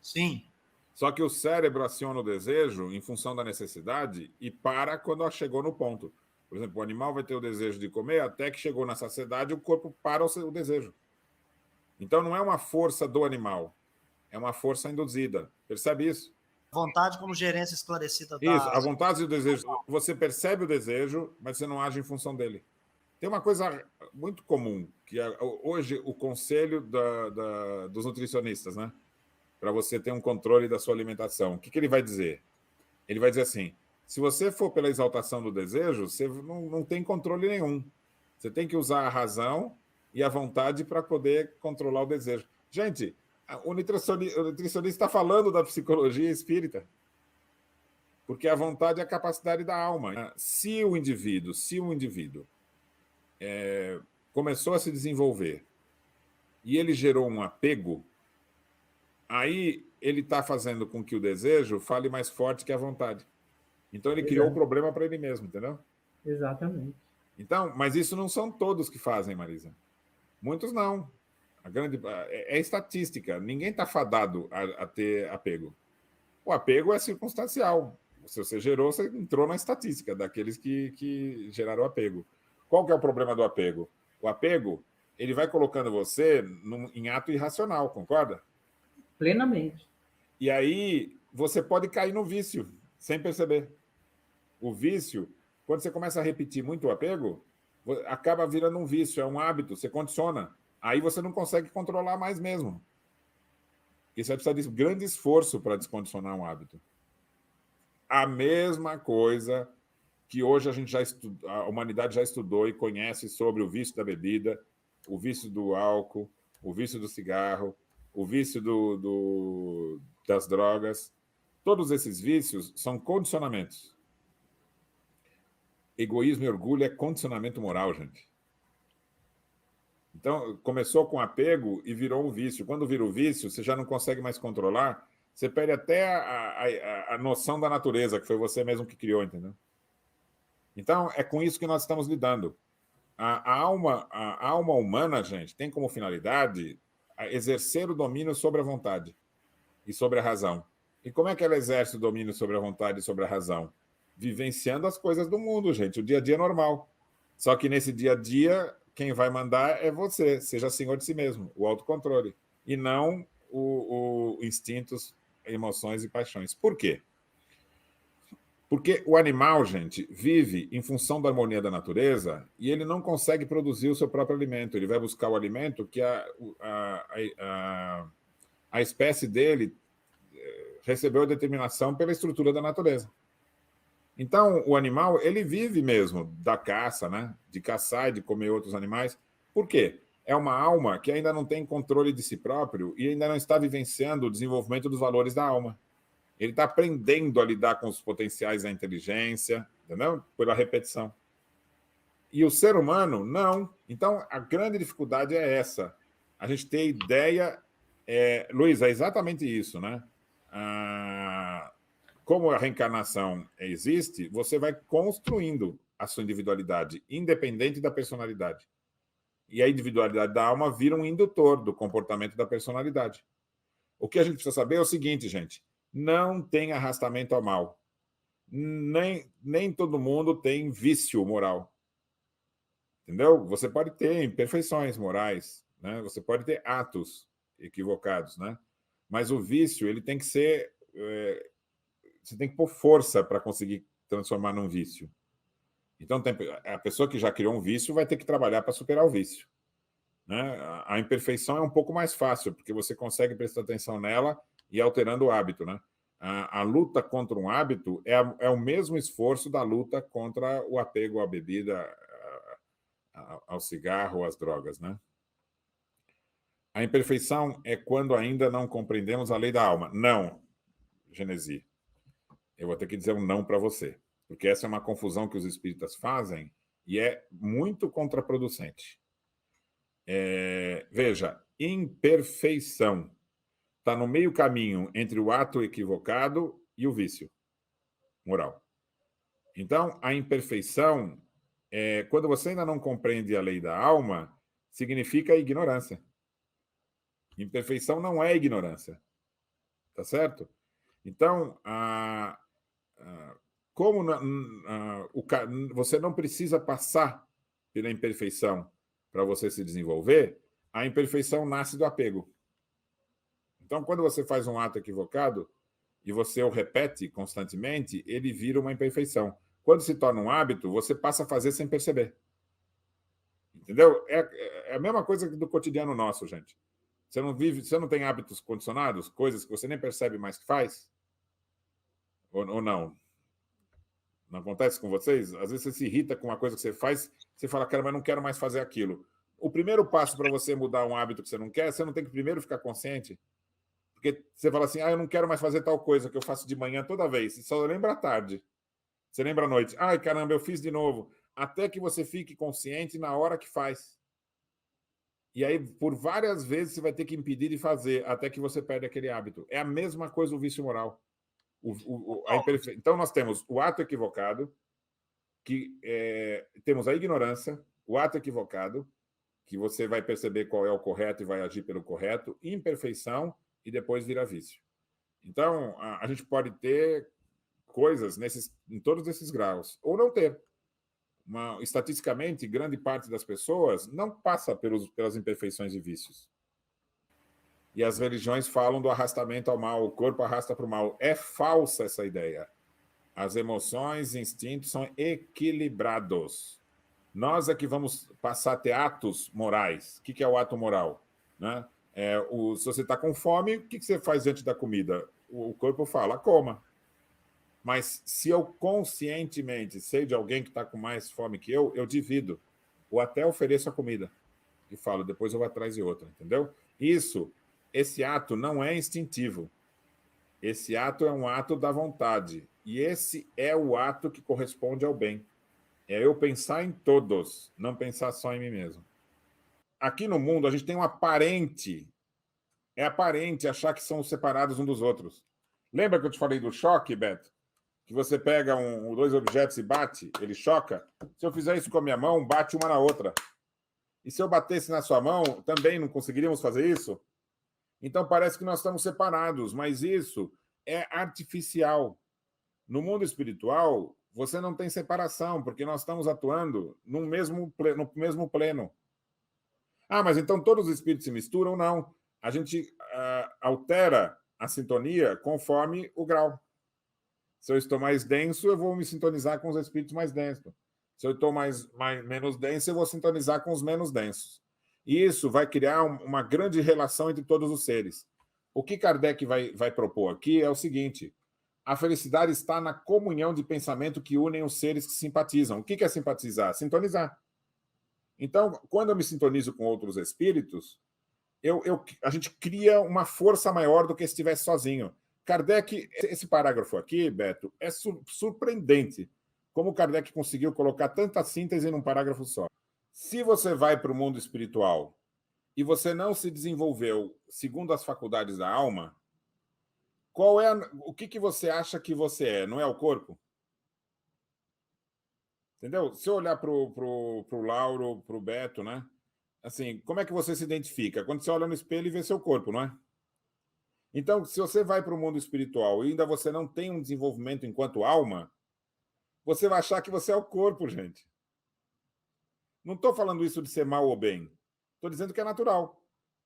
Speaker 4: Sim.
Speaker 1: Só que o cérebro aciona o desejo em função da necessidade e para quando chegou no ponto. Por exemplo, o animal vai ter o desejo de comer até que chegou na saciedade, o corpo para o desejo. Então, não é uma força do animal, é uma força induzida. Percebe isso?
Speaker 4: Vontade como gerência esclarecida da...
Speaker 1: Isso, a vontade e o desejo. Você percebe o desejo, mas você não age em função dele. Tem uma coisa muito comum, que hoje o conselho dos nutricionistas, né? Para você ter um controle da sua alimentação. O que ele vai dizer? Ele vai dizer assim, se você for pela exaltação do desejo, você não tem controle nenhum. Você tem que usar a razão e a vontade para poder controlar o desejo. Gente, o nutricionista está falando da psicologia espírita. Porque a vontade é a capacidade da alma. Se o indivíduo começou a se desenvolver e ele gerou um apego, aí ele está fazendo com que o desejo fale mais forte que a vontade. Então ele criou o problema para ele mesmo, entendeu?
Speaker 3: Exatamente.
Speaker 1: Então, mas isso não são todos que fazem, Marisa. Muitos não. É estatística. Ninguém está fadado a ter apego. O apego é circunstancial. Se você gerou, você entrou na estatística daqueles que geraram apego. Qual que é o problema do apego? O apego, ele vai colocando você em ato irracional, concorda?
Speaker 3: Plenamente.
Speaker 1: E aí você pode cair no vício, sem perceber. O vício, quando você começa a repetir muito o apego, acaba virando um vício, é um hábito, você condiciona. Aí você não consegue controlar mais mesmo. Isso vai precisar de grande esforço para descondicionar um hábito. A mesma coisa que hoje a humanidade já estudou e conhece sobre o vício da bebida, o vício do álcool, o vício do cigarro, o vício das drogas. Todos esses vícios são condicionamentos. Egoísmo e orgulho é condicionamento moral, gente. Então, começou com apego e virou um vício. Quando vira o vício, você já não consegue mais controlar, você perde até a noção da natureza, que foi você mesmo que criou, entendeu? Então, é com isso que nós estamos lidando. A alma humana, gente, tem como finalidade exercer o domínio sobre a vontade e sobre a razão. E como é que ela exerce o domínio sobre a vontade e sobre a razão? Vivenciando as coisas do mundo, gente, o dia a dia normal. Só que nesse dia a dia, quem vai mandar é você, seja senhor de si mesmo, o autocontrole, e não o instintos, emoções e paixões. Por quê? Porque o animal, gente, vive em função da harmonia da natureza e ele não consegue produzir o seu próprio alimento. Ele vai buscar o alimento que a espécie dele recebeu a determinação pela estrutura da natureza. Então, o animal, ele vive mesmo da caça, né? De caçar e de comer outros animais. Por quê? É uma alma que ainda não tem controle de si próprio e ainda não está vivenciando o desenvolvimento dos valores da alma. Ele está aprendendo a lidar com os potenciais da inteligência, entendeu? Pela repetição. E o ser humano, não. Então, a grande dificuldade é essa. A gente ter ideia... Luiz, é exatamente isso, né? Como a reencarnação existe, você vai construindo a sua individualidade, independente da personalidade. E a individualidade da alma vira um indutor do comportamento da personalidade. O que a gente precisa saber é o seguinte, gente. Não tem arrastamento ao mal. Nem todo mundo tem vício moral. Entendeu? Você pode ter imperfeições morais, né? Você pode ter atos equivocados, né? Mas o vício, ele tem que ser... você tem que pôr força para conseguir transformar num vício. Então, a pessoa que já criou um vício vai ter que trabalhar para superar o vício. Né? A imperfeição é um pouco mais fácil, porque você consegue prestar atenção nela e alterando o hábito. Né? A luta contra um hábito é o mesmo esforço da luta contra o apego à bebida, ao cigarro, às drogas. Né? A imperfeição é quando ainda não compreendemos a lei da alma. Não, Genesi. Eu vou ter que dizer um não para você, porque essa é uma confusão que os espíritas fazem e é muito contraproducente. Veja, imperfeição está no meio caminho entre o ato equivocado e o vício moral. Então, a imperfeição, quando você ainda não compreende a lei da alma, significa ignorância. Imperfeição não é ignorância. Tá certo? Então, como você não precisa passar pela imperfeição para você se desenvolver, a imperfeição nasce do apego. Então, quando você faz um ato equivocado e você o repete constantemente, ele vira uma imperfeição. Quando se torna um hábito, você passa a fazer sem perceber. Entendeu? É a mesma coisa do cotidiano nosso, gente. Você não tem hábitos condicionados, coisas que você nem percebe mais que faz? Ou não? Não acontece com vocês? Às vezes você se irrita com uma coisa que você faz, você fala, cara, mas não quero mais fazer aquilo. O primeiro passo para você mudar um hábito que você não quer, você não tem que primeiro ficar consciente. Porque você fala assim, eu não quero mais fazer tal coisa que eu faço de manhã toda vez. Você só lembra à tarde. Você lembra à noite. Ai, caramba, eu fiz de novo. Até que você fique consciente na hora que faz. E aí, por várias vezes, você vai ter que impedir de fazer, até que você perde aquele hábito. É a mesma coisa o vício moral. Então, nós temos o ato equivocado, temos a ignorância, o ato equivocado, que você vai perceber qual é o correto e vai agir pelo correto, imperfeição e depois vira vício. Então, a gente pode ter coisas em todos esses graus, ou não ter. Estatisticamente, grande parte das pessoas não passa pelas imperfeições e vícios. E as religiões falam do arrastamento ao mal, o corpo arrasta para o mal. É falsa essa ideia. As emoções e instintos são equilibrados. Nós é que vamos passar a ter atos morais. O que é o ato moral? Né? Se você está com fome, o que você faz diante da comida? O corpo fala, coma. Mas se eu conscientemente sei de alguém que está com mais fome que eu divido. Ou até ofereço a comida. E falo, depois eu vou atrás de outra. Entendeu? Esse ato não é instintivo. Esse ato é um ato da vontade. E esse é o ato que corresponde ao bem. É eu pensar em todos, não pensar só em mim mesmo. Aqui no mundo, a gente tem um aparente. É aparente achar que são separados uns dos outros. Lembra que eu te falei do choque, Beto? Que você pega dois objetos e bate, ele choca? Se eu fizer isso com a minha mão, bate uma na outra. E se eu batesse na sua mão, também não conseguiríamos fazer isso? Então parece que nós estamos separados, mas isso é artificial. No mundo espiritual, você não tem separação, porque nós estamos atuando no mesmo pleno. Mas então todos os espíritos se misturam? Não. A gente altera a sintonia conforme o grau. Se eu estou mais denso, eu vou me sintonizar com os espíritos mais densos. Se eu estou menos denso, eu vou sintonizar com os menos densos. E isso vai criar uma grande relação entre todos os seres. O que Kardec vai propor aqui é o seguinte: a felicidade está na comunhão de pensamento que unem os seres que simpatizam. O que é simpatizar? Sintonizar. Então, quando eu me sintonizo com outros espíritos, a gente cria uma força maior do que se estivesse sozinho. Kardec, esse parágrafo aqui, Beto, é surpreendente como Kardec conseguiu colocar tanta síntese num parágrafo só. Se você vai para o mundo espiritual e você não se desenvolveu segundo as faculdades da alma, o que você acha que você é? Não é o corpo? Entendeu? Se eu olhar para o Lauro, para o Beto, né? Assim, como é que você se identifica? Quando você olha no espelho e vê seu corpo, não é? Então, se você vai para o mundo espiritual e ainda você não tem um desenvolvimento enquanto alma, você vai achar que você é o corpo, gente. Não estou falando isso de ser mal ou bem. Estou dizendo que é natural.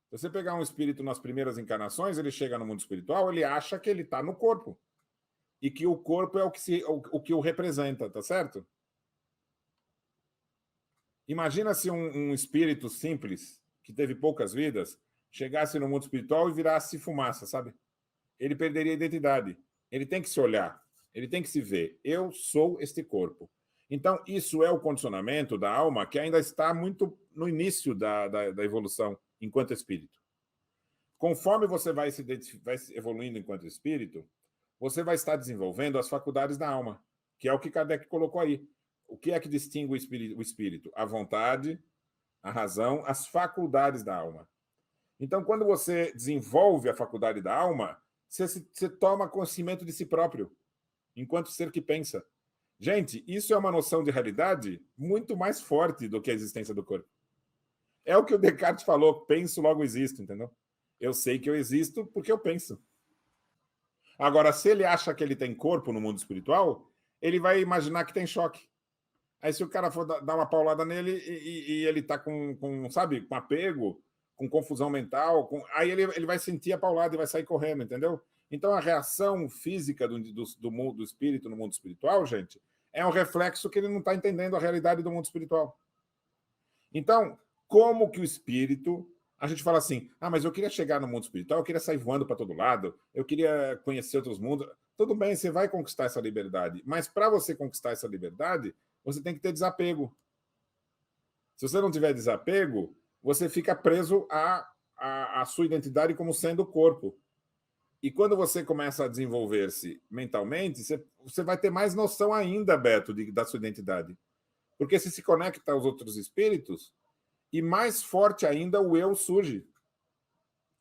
Speaker 1: Se você pegar um espírito nas primeiras encarnações, ele chega no mundo espiritual, ele acha que ele está no corpo. E que o corpo é o que o representa, tá certo? Imagina se um espírito simples, que teve poucas vidas, chegasse no mundo espiritual e virasse fumaça, sabe? Ele perderia a identidade. Ele tem que se olhar, ele tem que se ver. Eu sou este corpo. Então, isso é o condicionamento da alma que ainda está muito no início da evolução enquanto espírito. Conforme você vai se evoluindo enquanto espírito, você vai estar desenvolvendo as faculdades da alma, que é o que Kardec colocou aí. O que é que distingue o espírito? A vontade, a razão, as faculdades da alma. Então, quando você desenvolve a faculdade da alma, você toma conhecimento de si próprio, enquanto ser que pensa. Gente, isso é uma noção de realidade muito mais forte do que a existência do corpo. É o que o Descartes falou, penso, logo existo, entendeu? Eu sei que eu existo porque eu penso. Agora, se ele acha que ele tem corpo no mundo espiritual, ele vai imaginar que tem choque. Aí se o cara for dar uma paulada nele e ele tá sabe, com apego, com confusão mental, aí ele vai sentir a paulada e vai sair correndo, entendeu? Então a reação física do mundo do espírito no mundo espiritual, gente, é um reflexo que ele não está entendendo a realidade do mundo espiritual. Então, como que o espírito... A gente fala assim, mas eu queria chegar no mundo espiritual, eu queria sair voando para todo lado, eu queria conhecer outros mundos. Tudo bem, você vai conquistar essa liberdade, mas para você conquistar essa liberdade, você tem que ter desapego. Se você não tiver desapego, você fica preso à sua identidade como sendo o corpo. E quando você começa a desenvolver-se mentalmente, você vai ter mais noção ainda, Beto, da sua identidade. Porque você se conecta aos outros espíritos e mais forte ainda o eu surge,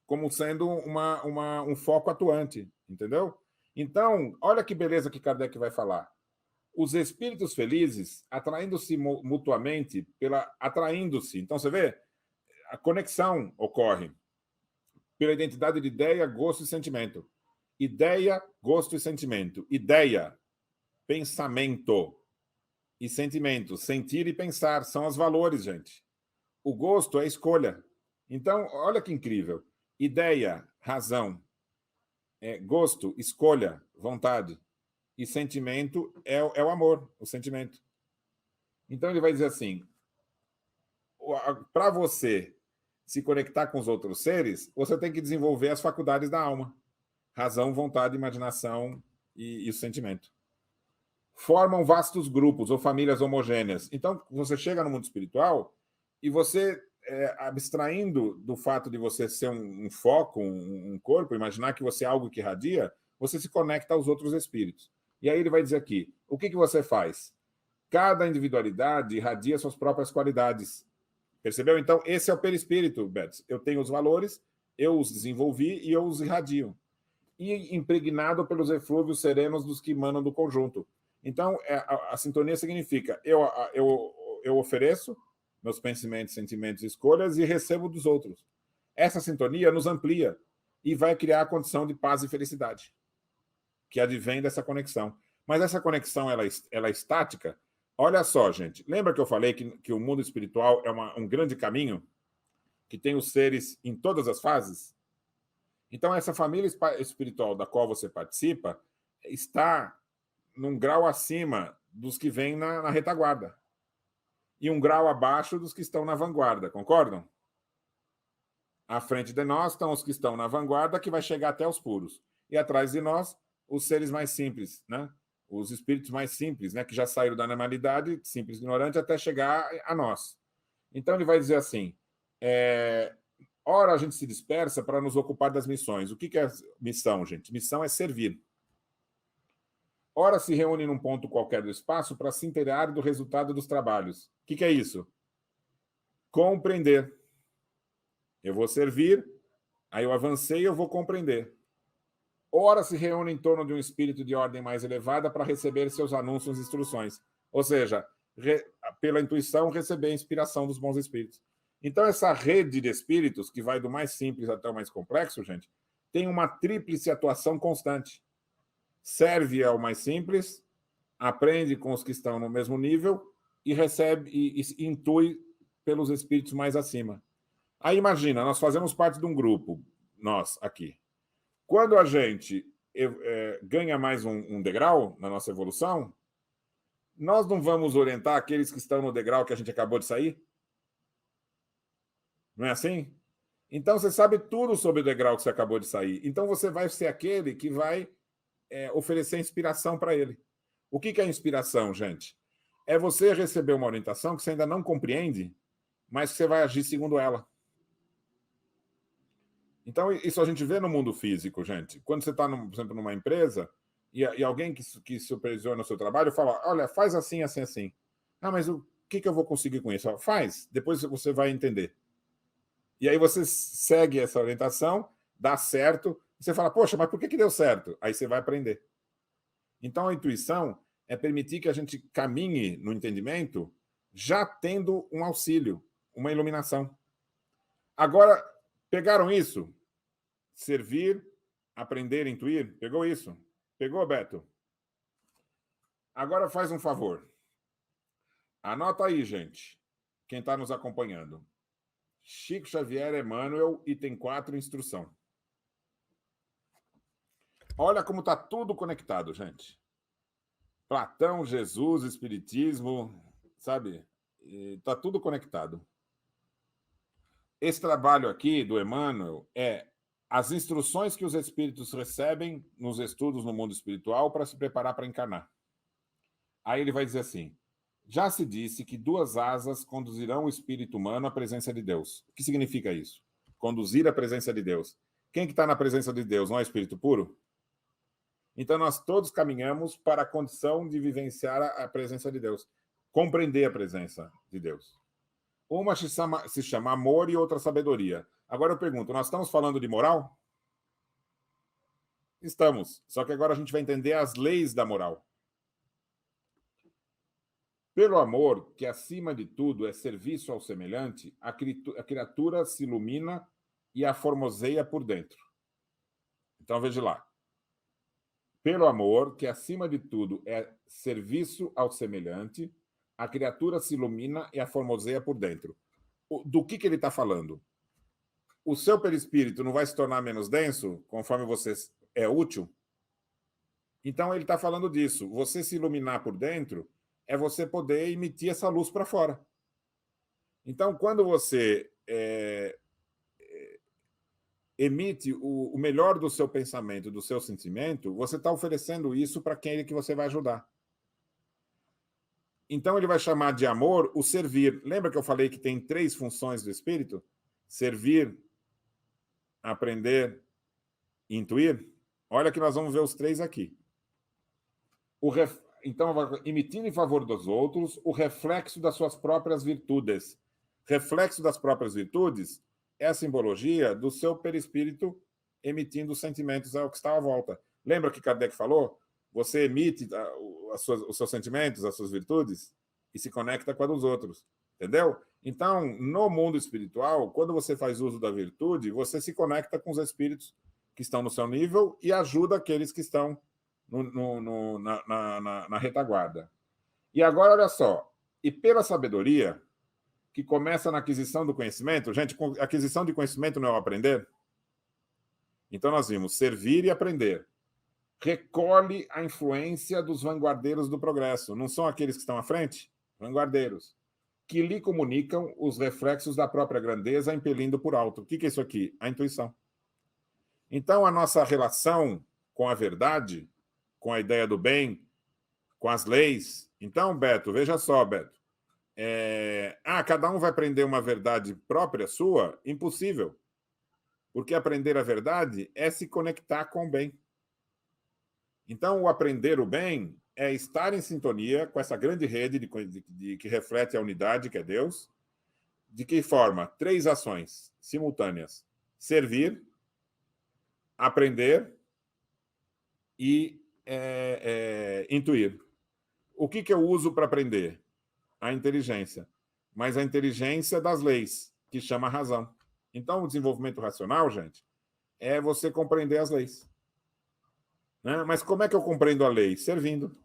Speaker 1: como sendo um foco atuante, entendeu? Então, olha que beleza que Kardec vai falar. Os espíritos felizes atraindo-se mutuamente, atraindo-se. Então, você vê, a conexão ocorre pela identidade de ideia, gosto e sentimento. Ideia, gosto e sentimento. Ideia, pensamento e sentimento. Sentir e pensar são os valores, gente. O gosto é escolha. Então, olha que incrível. Ideia, razão. Gosto, escolha, vontade. E sentimento é o amor, o sentimento. Então, ele vai dizer assim, para você se conectar com os outros seres, você tem que desenvolver as faculdades da alma. Razão, vontade, imaginação e o sentimento. Formam vastos grupos ou famílias homogêneas. Então, você chega no mundo espiritual e você, abstraindo do fato de você ser um foco, um corpo, imaginar que você é algo que irradia, você se conecta aos outros espíritos. E aí ele vai dizer aqui, o que você faz? Cada individualidade irradia suas próprias qualidades. Percebeu? Então, esse é o perispírito, Beto. Eu tenho os valores, eu os desenvolvi e eu os irradio. E impregnado pelos eflúvios serenos dos que emanam do conjunto. Então, a sintonia significa eu ofereço meus pensamentos, sentimentos e escolhas e recebo dos outros. Essa sintonia nos amplia e vai criar a condição de paz e felicidade, que advém dessa conexão. Mas essa conexão ela é estática. Olha só, gente. Lembra que eu falei que o mundo espiritual é um grande caminho? Que tem os seres em todas as fases? Então, essa família espiritual da qual você participa está num grau acima dos que vêm na retaguarda. E um grau abaixo dos que estão na vanguarda. Concordam? À frente de nós estão os que estão na vanguarda, que vai chegar até os puros. E atrás de nós, os seres mais simples, né? Os espíritos mais simples, né? Que já saíram da normalidade, simples, ignorante, até chegar a nós. Então ele vai dizer assim, ora a gente se dispersa para nos ocupar das missões. O que é missão, gente? Missão é servir. Ora se reúne num ponto qualquer do espaço para se inteirar do resultado dos trabalhos. O que é isso? Compreender. Eu vou servir, aí eu avancei e eu vou compreender. Ora se reúne em torno de um espírito de ordem mais elevada para receber seus anúncios e instruções. Ou seja, pela intuição, receber a inspiração dos bons espíritos. Então, essa rede de espíritos, que vai do mais simples até o mais complexo, gente, tem uma tríplice atuação constante. Serve ao mais simples, aprende com os que estão no mesmo nível e recebe e intui pelos espíritos mais acima. Aí imagina, nós fazemos parte de um grupo, nós aqui. Quando a gente ganha mais um degrau na nossa evolução, nós não vamos orientar aqueles que estão no degrau que a gente acabou de sair? Não é assim? Então, você sabe tudo sobre o degrau que você acabou de sair. Então, você vai ser aquele que vai oferecer inspiração para ele. O que é inspiração, gente? É você receber uma orientação que você ainda não compreende, mas que você vai agir segundo ela. Então, isso a gente vê no mundo físico, gente. Quando você está, por exemplo, numa empresa e alguém que supervisiona o seu trabalho fala, olha, faz assim, assim, assim. Mas o que eu vou conseguir com isso? Faz, depois você vai entender. E aí você segue essa orientação, dá certo, e você fala, poxa, mas por que deu certo? Aí você vai aprender. Então, a intuição é permitir que a gente caminhe no entendimento já tendo um auxílio, uma iluminação. Agora, pegaram isso? Servir, aprender, intuir? Pegou isso? Pegou, Beto? Agora faz um favor. Anota aí, gente, quem está nos acompanhando. Chico Xavier Emmanuel, item 4, instrução. Olha como está tudo conectado, gente. Platão, Jesus, Espiritismo, sabe? Está tudo conectado. esse trabalho aqui do Emmanuel é as instruções que os espíritos recebem nos estudos no mundo espiritual para se preparar para encarnar. Aí ele vai dizer assim: já se disse que 2 asas conduzirão o espírito humano à presença de Deus. O que significa isso? Conduzir à presença de Deus. Quem que está na presença de Deus? Não é o espírito puro? Então nós todos caminhamos para a condição de vivenciar a presença de Deus, compreender a presença de Deus. Uma se chama amor e outra sabedoria. Agora eu pergunto, nós estamos falando de moral? Estamos. Só que agora a gente vai entender as leis da moral. Pelo amor, que acima de tudo é serviço ao semelhante, a criatura se ilumina e a formoseia por dentro. Então veja lá. Pelo amor, que acima de tudo é serviço ao semelhante, a criatura se ilumina e a formoseia por dentro. Do que ele está falando? O seu perispírito não vai se tornar menos denso conforme você é útil? Então ele está falando disso. Você se iluminar por dentro é você poder emitir essa luz para fora. Então, quando você emite o melhor do seu pensamento, do seu sentimento, você está oferecendo isso para quem é que você vai ajudar. Então, ele vai chamar de amor o servir. Lembra que eu falei que tem 3 funções do espírito? Servir, aprender e intuir? Olha que nós vamos ver os 3 aqui. Então, emitindo em favor dos outros o reflexo das suas próprias virtudes. Reflexo das próprias virtudes é a simbologia do seu perispírito emitindo os sentimentos ao que está à volta. Lembra que Kardec falou? Você emite os seus sentimentos, as suas virtudes, e se conecta com a dos outros. Entendeu? Então, no mundo espiritual, quando você faz uso da virtude, você se conecta com os espíritos que estão no seu nível e ajuda aqueles que estão na retaguarda. E agora, olha só. E pela sabedoria, que começa na aquisição do conhecimento, gente, aquisição de conhecimento não é o aprender? Então, nós vimos servir e aprender. Recolhe a influência dos vanguardeiros do progresso. Não são aqueles que estão à frente? Vanguardeiros. Que lhe comunicam os reflexos da própria grandeza, impelindo por alto. O que é isso aqui? A intuição. Então, a nossa relação com a verdade, com a ideia do bem, com as leis. Então, Beto, veja só, Beto. Cada um vai aprender uma verdade própria sua? Impossível. Porque aprender a verdade é se conectar com o bem. Então, o aprender o bem é estar em sintonia com essa grande rede que reflete a unidade, que é Deus. De que forma? 3 ações simultâneas. Servir, aprender e intuir. O que eu uso para aprender? A inteligência. Mas a inteligência das leis, que chama razão. Então, o desenvolvimento racional, gente, é você compreender as leis. Né? Mas como é que eu compreendo a lei? Servindo.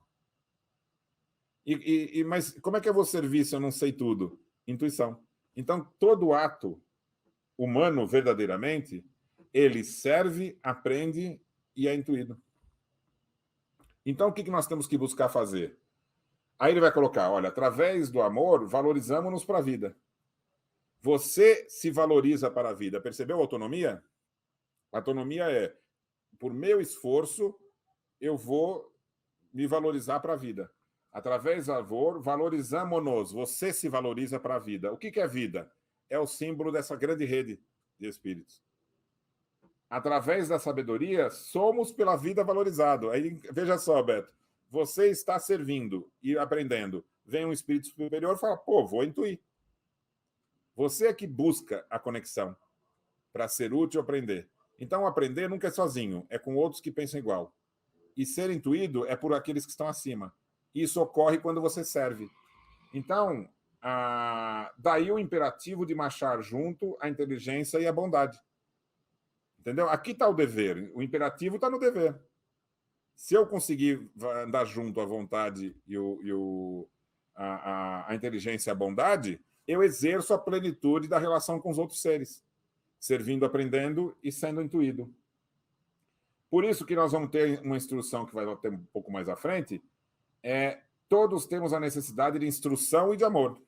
Speaker 1: Mas como é que eu vou servir se eu não sei tudo? Intuição. Então, todo ato humano, verdadeiramente, ele serve, aprende e é intuído. Então, o que nós temos que buscar fazer? Aí ele vai colocar, olha, através do amor, valorizamos-nos para a vida. Você se valoriza para a vida. Percebeu a autonomia? A autonomia é, por meu esforço, eu vou me valorizar para a vida. Através do amor, valorizamos-nos. Você se valoriza para a vida. O que é vida? É o símbolo dessa grande rede de espíritos. Através da sabedoria, somos pela vida valorizado. Aí, veja só, Beto. Você está servindo e aprendendo. Vem um espírito superior e fala, vou intuir. Você é que busca a conexão para ser útil e aprender. Então, aprender nunca é sozinho, é com outros que pensam igual. E ser intuído é por aqueles que estão acima. Isso ocorre quando você serve. Então, daí o imperativo de marchar junto a inteligência e a bondade. Entendeu? Aqui está o dever. O imperativo está no dever. Se eu conseguir andar junto à vontade e a inteligência e a bondade, eu exerço a plenitude da relação com os outros seres, servindo, aprendendo e sendo intuído. Por isso que nós vamos ter uma instrução que vai ter um pouco mais à frente, todos temos a necessidade de instrução e de amor.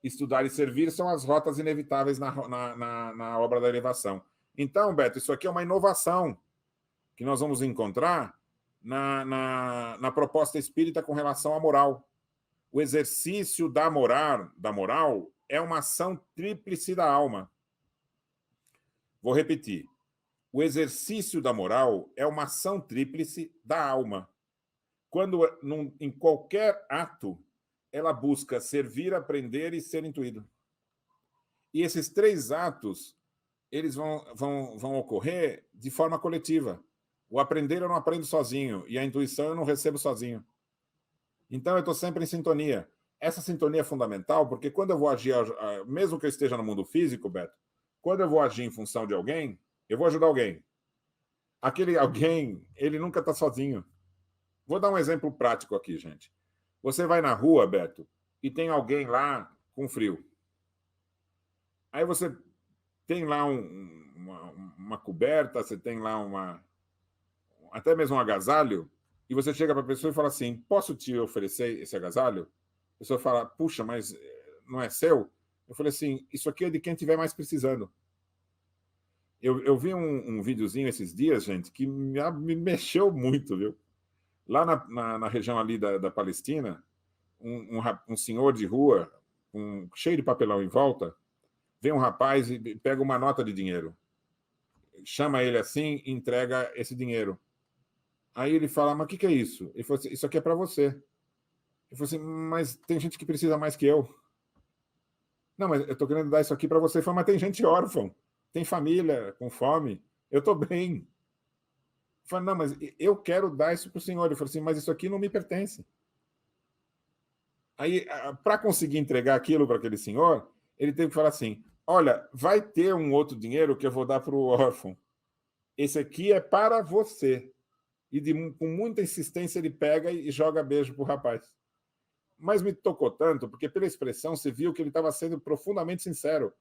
Speaker 1: estudar e servir são as rotas inevitáveis na obra da elevação. Então, Beto, isso aqui é uma inovação que nós vamos encontrar na proposta espírita com relação à moral. O exercício da moral é uma ação tríplice da alma. Vou repetir. O exercício da moral é uma ação tríplice da alma. Quando, em qualquer ato, ela busca servir, aprender e ser intuído. E esses 3 atos, eles vão ocorrer de forma coletiva. O aprender eu não aprendo sozinho, e a intuição eu não recebo sozinho. Então, eu estou sempre em sintonia. Essa sintonia é fundamental, porque quando eu vou agir, mesmo que eu esteja no mundo físico, Beto, quando eu vou agir em função de alguém, eu vou ajudar alguém. Aquele alguém, ele nunca está sozinho. Vou dar um exemplo prático aqui, gente. Você vai na rua, Beto, e tem alguém lá com frio. Aí você tem lá uma coberta, você tem lá até mesmo um agasalho, e você chega para a pessoa e fala assim, posso te oferecer esse agasalho? A pessoa fala, puxa, mas não é seu? Eu falei assim, isso aqui é de quem estiver mais precisando. Eu vi um videozinho esses dias, gente, que me mexeu muito, viu? Lá na região ali da Palestina, um senhor de rua, cheio de papelão em volta, vem um rapaz e pega uma nota de dinheiro. Chama ele assim e entrega esse dinheiro. Aí ele fala, mas o que é isso? Ele falou assim, isso aqui é para você. Ele falou assim, mas tem gente que precisa mais que eu. Não, mas eu estou querendo dar isso aqui para você. Ele falou, mas tem gente órfã, tem família com fome, eu estou bem. Ele falou, não, mas eu quero dar isso para o senhor. Ele falou assim, mas isso aqui não me pertence. Aí, para conseguir entregar aquilo para aquele senhor, ele teve que falar assim, olha, vai ter um outro dinheiro que eu vou dar para o órfão. Esse aqui é para você. E com muita insistência ele pega e joga beijo para o rapaz. Mas me tocou tanto, porque pela expressão você viu que ele estava sendo profundamente sincero.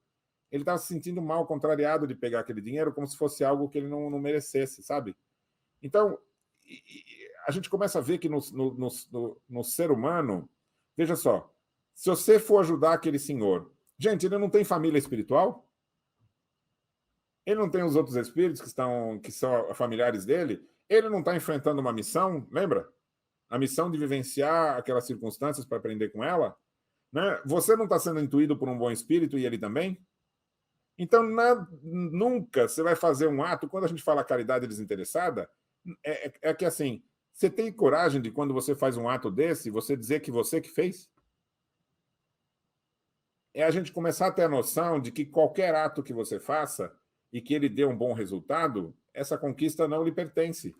Speaker 1: Ele estava se sentindo mal, contrariado de pegar aquele dinheiro como se fosse algo que ele não merecesse, sabe? Então, a gente começa a ver que no ser humano, veja só, se você for ajudar aquele senhor, gente, ele não tem família espiritual? Ele não tem os outros espíritos que são familiares dele? Ele não está enfrentando uma missão, lembra? A missão de vivenciar aquelas circunstâncias para aprender com ela? Né? Você não está sendo intuído por um bom espírito e ele também? Então, nunca você vai fazer um ato, quando a gente fala caridade desinteressada, é que assim, você tem coragem de, quando você faz um ato desse, você dizer que você que fez? É a gente começar a ter a noção de que qualquer ato que você faça e que ele dê um bom resultado, essa conquista não lhe pertence.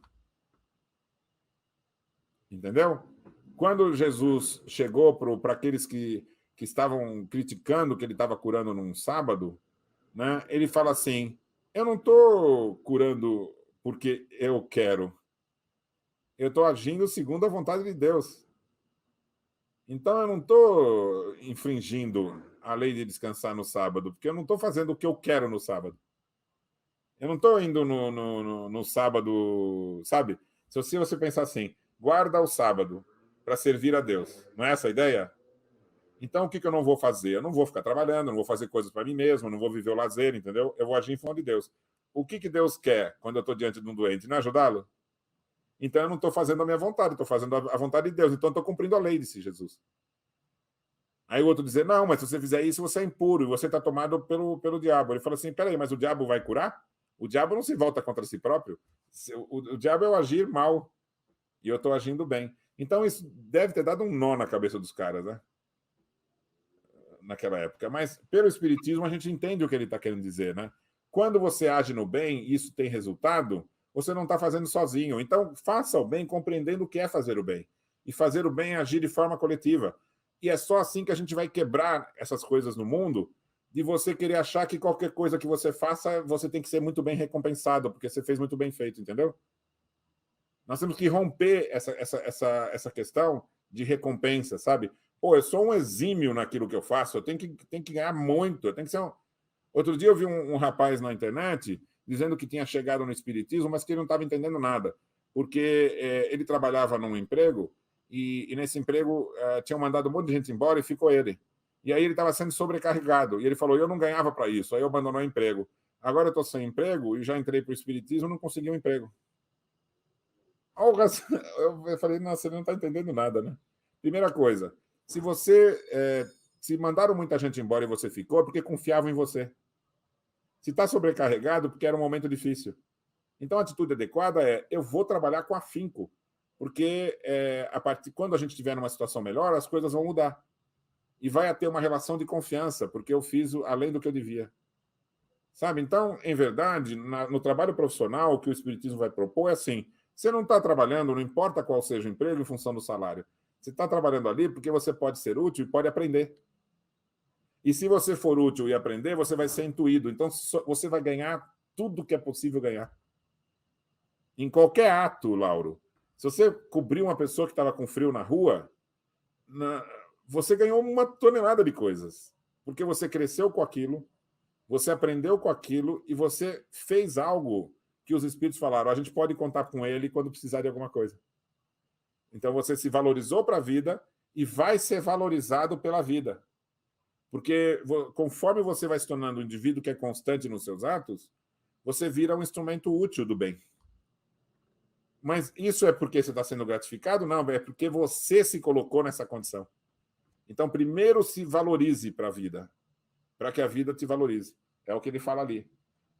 Speaker 1: Entendeu? Quando Jesus chegou para aqueles que estavam criticando que ele estava curando num sábado, né, ele fala assim, eu não estou curando porque eu quero. Eu estou agindo segundo a vontade de Deus. Então, eu não estou infringindo a lei de descansar no sábado, porque eu não estou fazendo o que eu quero no sábado. Eu não estou indo no sábado, sabe? Se você pensar assim, guarda o sábado para servir a Deus. Não é essa a ideia? Então, o que eu não vou fazer? Eu não vou ficar trabalhando, não vou fazer coisas para mim mesmo, não vou viver o lazer, entendeu? Eu vou agir em função de Deus. O que Deus quer quando eu estou diante de um doente? Não é ajudá-lo? Então, eu não estou fazendo a minha vontade, estou fazendo a vontade de Deus. Então, estou cumprindo a lei, disse Jesus. Aí o outro dizer, não, mas se você fizer isso, você é impuro e você está tomado pelo diabo. Ele fala assim, peraí, mas o diabo vai curar? O diabo não se volta contra si próprio. O diabo é o agir mal. E eu estou agindo bem. Então, isso deve ter dado um nó na cabeça dos caras, né? Naquela época. Mas, pelo Espiritismo, a gente entende o que ele está querendo dizer, né? Quando você age no bem e isso tem resultado, você não está fazendo sozinho. Então, faça o bem compreendendo o que é fazer o bem. E fazer o bem é agir de forma coletiva. E é só assim que a gente vai quebrar essas coisas no mundo, de você querer achar que qualquer coisa que você faça, você tem que ser muito bem recompensado, porque você fez muito bem feito, entendeu? Nós temos que romper essa questão de recompensa, sabe? Pô, eu sou um exímio naquilo que eu faço, eu tenho que ganhar muito, eu tenho que ser um... Outro dia eu vi um rapaz na internet dizendo que tinha chegado no espiritismo, mas que ele não estava entendendo nada, porque ele trabalhava num emprego e nesse emprego tinham mandado um monte de gente embora e ficou ele. E aí ele estava sendo sobrecarregado. E ele falou, eu não ganhava para isso. Aí eu abandonou o emprego. Agora eu estou sem emprego e já entrei para o espiritismo e não consegui um emprego. Eu falei, nossa, você não está entendendo nada, né? Primeira coisa, se se mandaram muita gente embora e você ficou, é porque confiavam em você. Se está sobrecarregado, porque era um momento difícil. Então, a atitude adequada é, eu vou trabalhar com afinco, porque quando a gente estiver numa situação melhor, as coisas vão mudar. E vai ter uma relação de confiança, porque eu fiz além do que eu devia. Sabe? Então, em verdade, no trabalho profissional, o que o Espiritismo vai propor é assim, você não está trabalhando, não importa qual seja o emprego, em função do salário. Você está trabalhando ali porque você pode ser útil e pode aprender. E se você for útil e aprender, você vai ser intuído. Então, você vai ganhar tudo que é possível ganhar. Em qualquer ato, Lauro. Se você cobrir uma pessoa que estava com frio na rua, você ganhou uma tonelada de coisas. Porque você cresceu com aquilo, você aprendeu com aquilo e você fez algo que os espíritos falaram, a gente pode contar com ele quando precisar de alguma coisa. Então você se valorizou para a vida e vai ser valorizado pela vida. Porque conforme você vai se tornando um indivíduo que é constante nos seus atos, você vira um instrumento útil do bem. Mas isso é porque você está sendo gratificado? Não, é porque você se colocou nessa condição. Então, primeiro se valorize para a vida, para que a vida te valorize. É o que ele fala ali.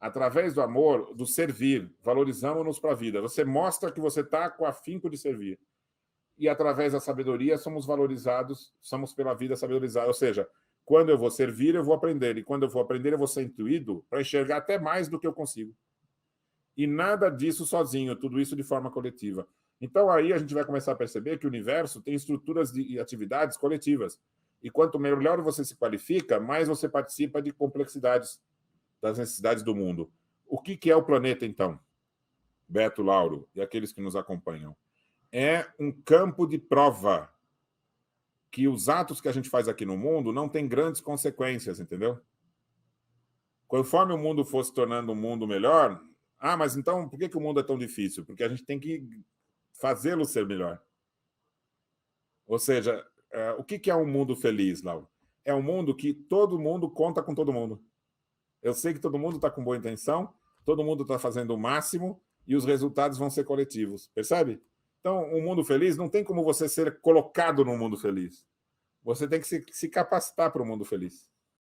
Speaker 1: Através do amor, do servir, valorizamos-nos para a vida. Você mostra que você está com afinco de servir. E através da sabedoria, somos valorizados, somos pela vida sabedorizados. Ou seja, quando eu vou servir, eu vou aprender. E quando eu vou aprender, eu vou ser intuído para enxergar até mais do que eu consigo. E nada disso sozinho, tudo isso de forma coletiva. Então, aí a gente vai começar a perceber que o universo tem estruturas de atividades coletivas. E quanto melhor você se qualifica, mais você participa de complexidades das necessidades do mundo. O que é o planeta, então? Beto, Lauro e aqueles que nos acompanham. É um campo de prova que os atos que a gente faz aqui no mundo não têm grandes consequências, entendeu? Conforme o mundo for se tornando um mundo melhor... mas então por que o mundo é tão difícil? Porque a gente tem que fazê-lo ser melhor. Ou seja, o que é um mundo feliz, Lauro? É um mundo que todo mundo conta com todo mundo. Eu sei que todo mundo está com boa intenção, todo mundo está fazendo o máximo e os resultados vão ser coletivos. Percebe? Então, um mundo feliz não tem como você ser colocado num mundo feliz. Você tem que se capacitar para o mundo feliz.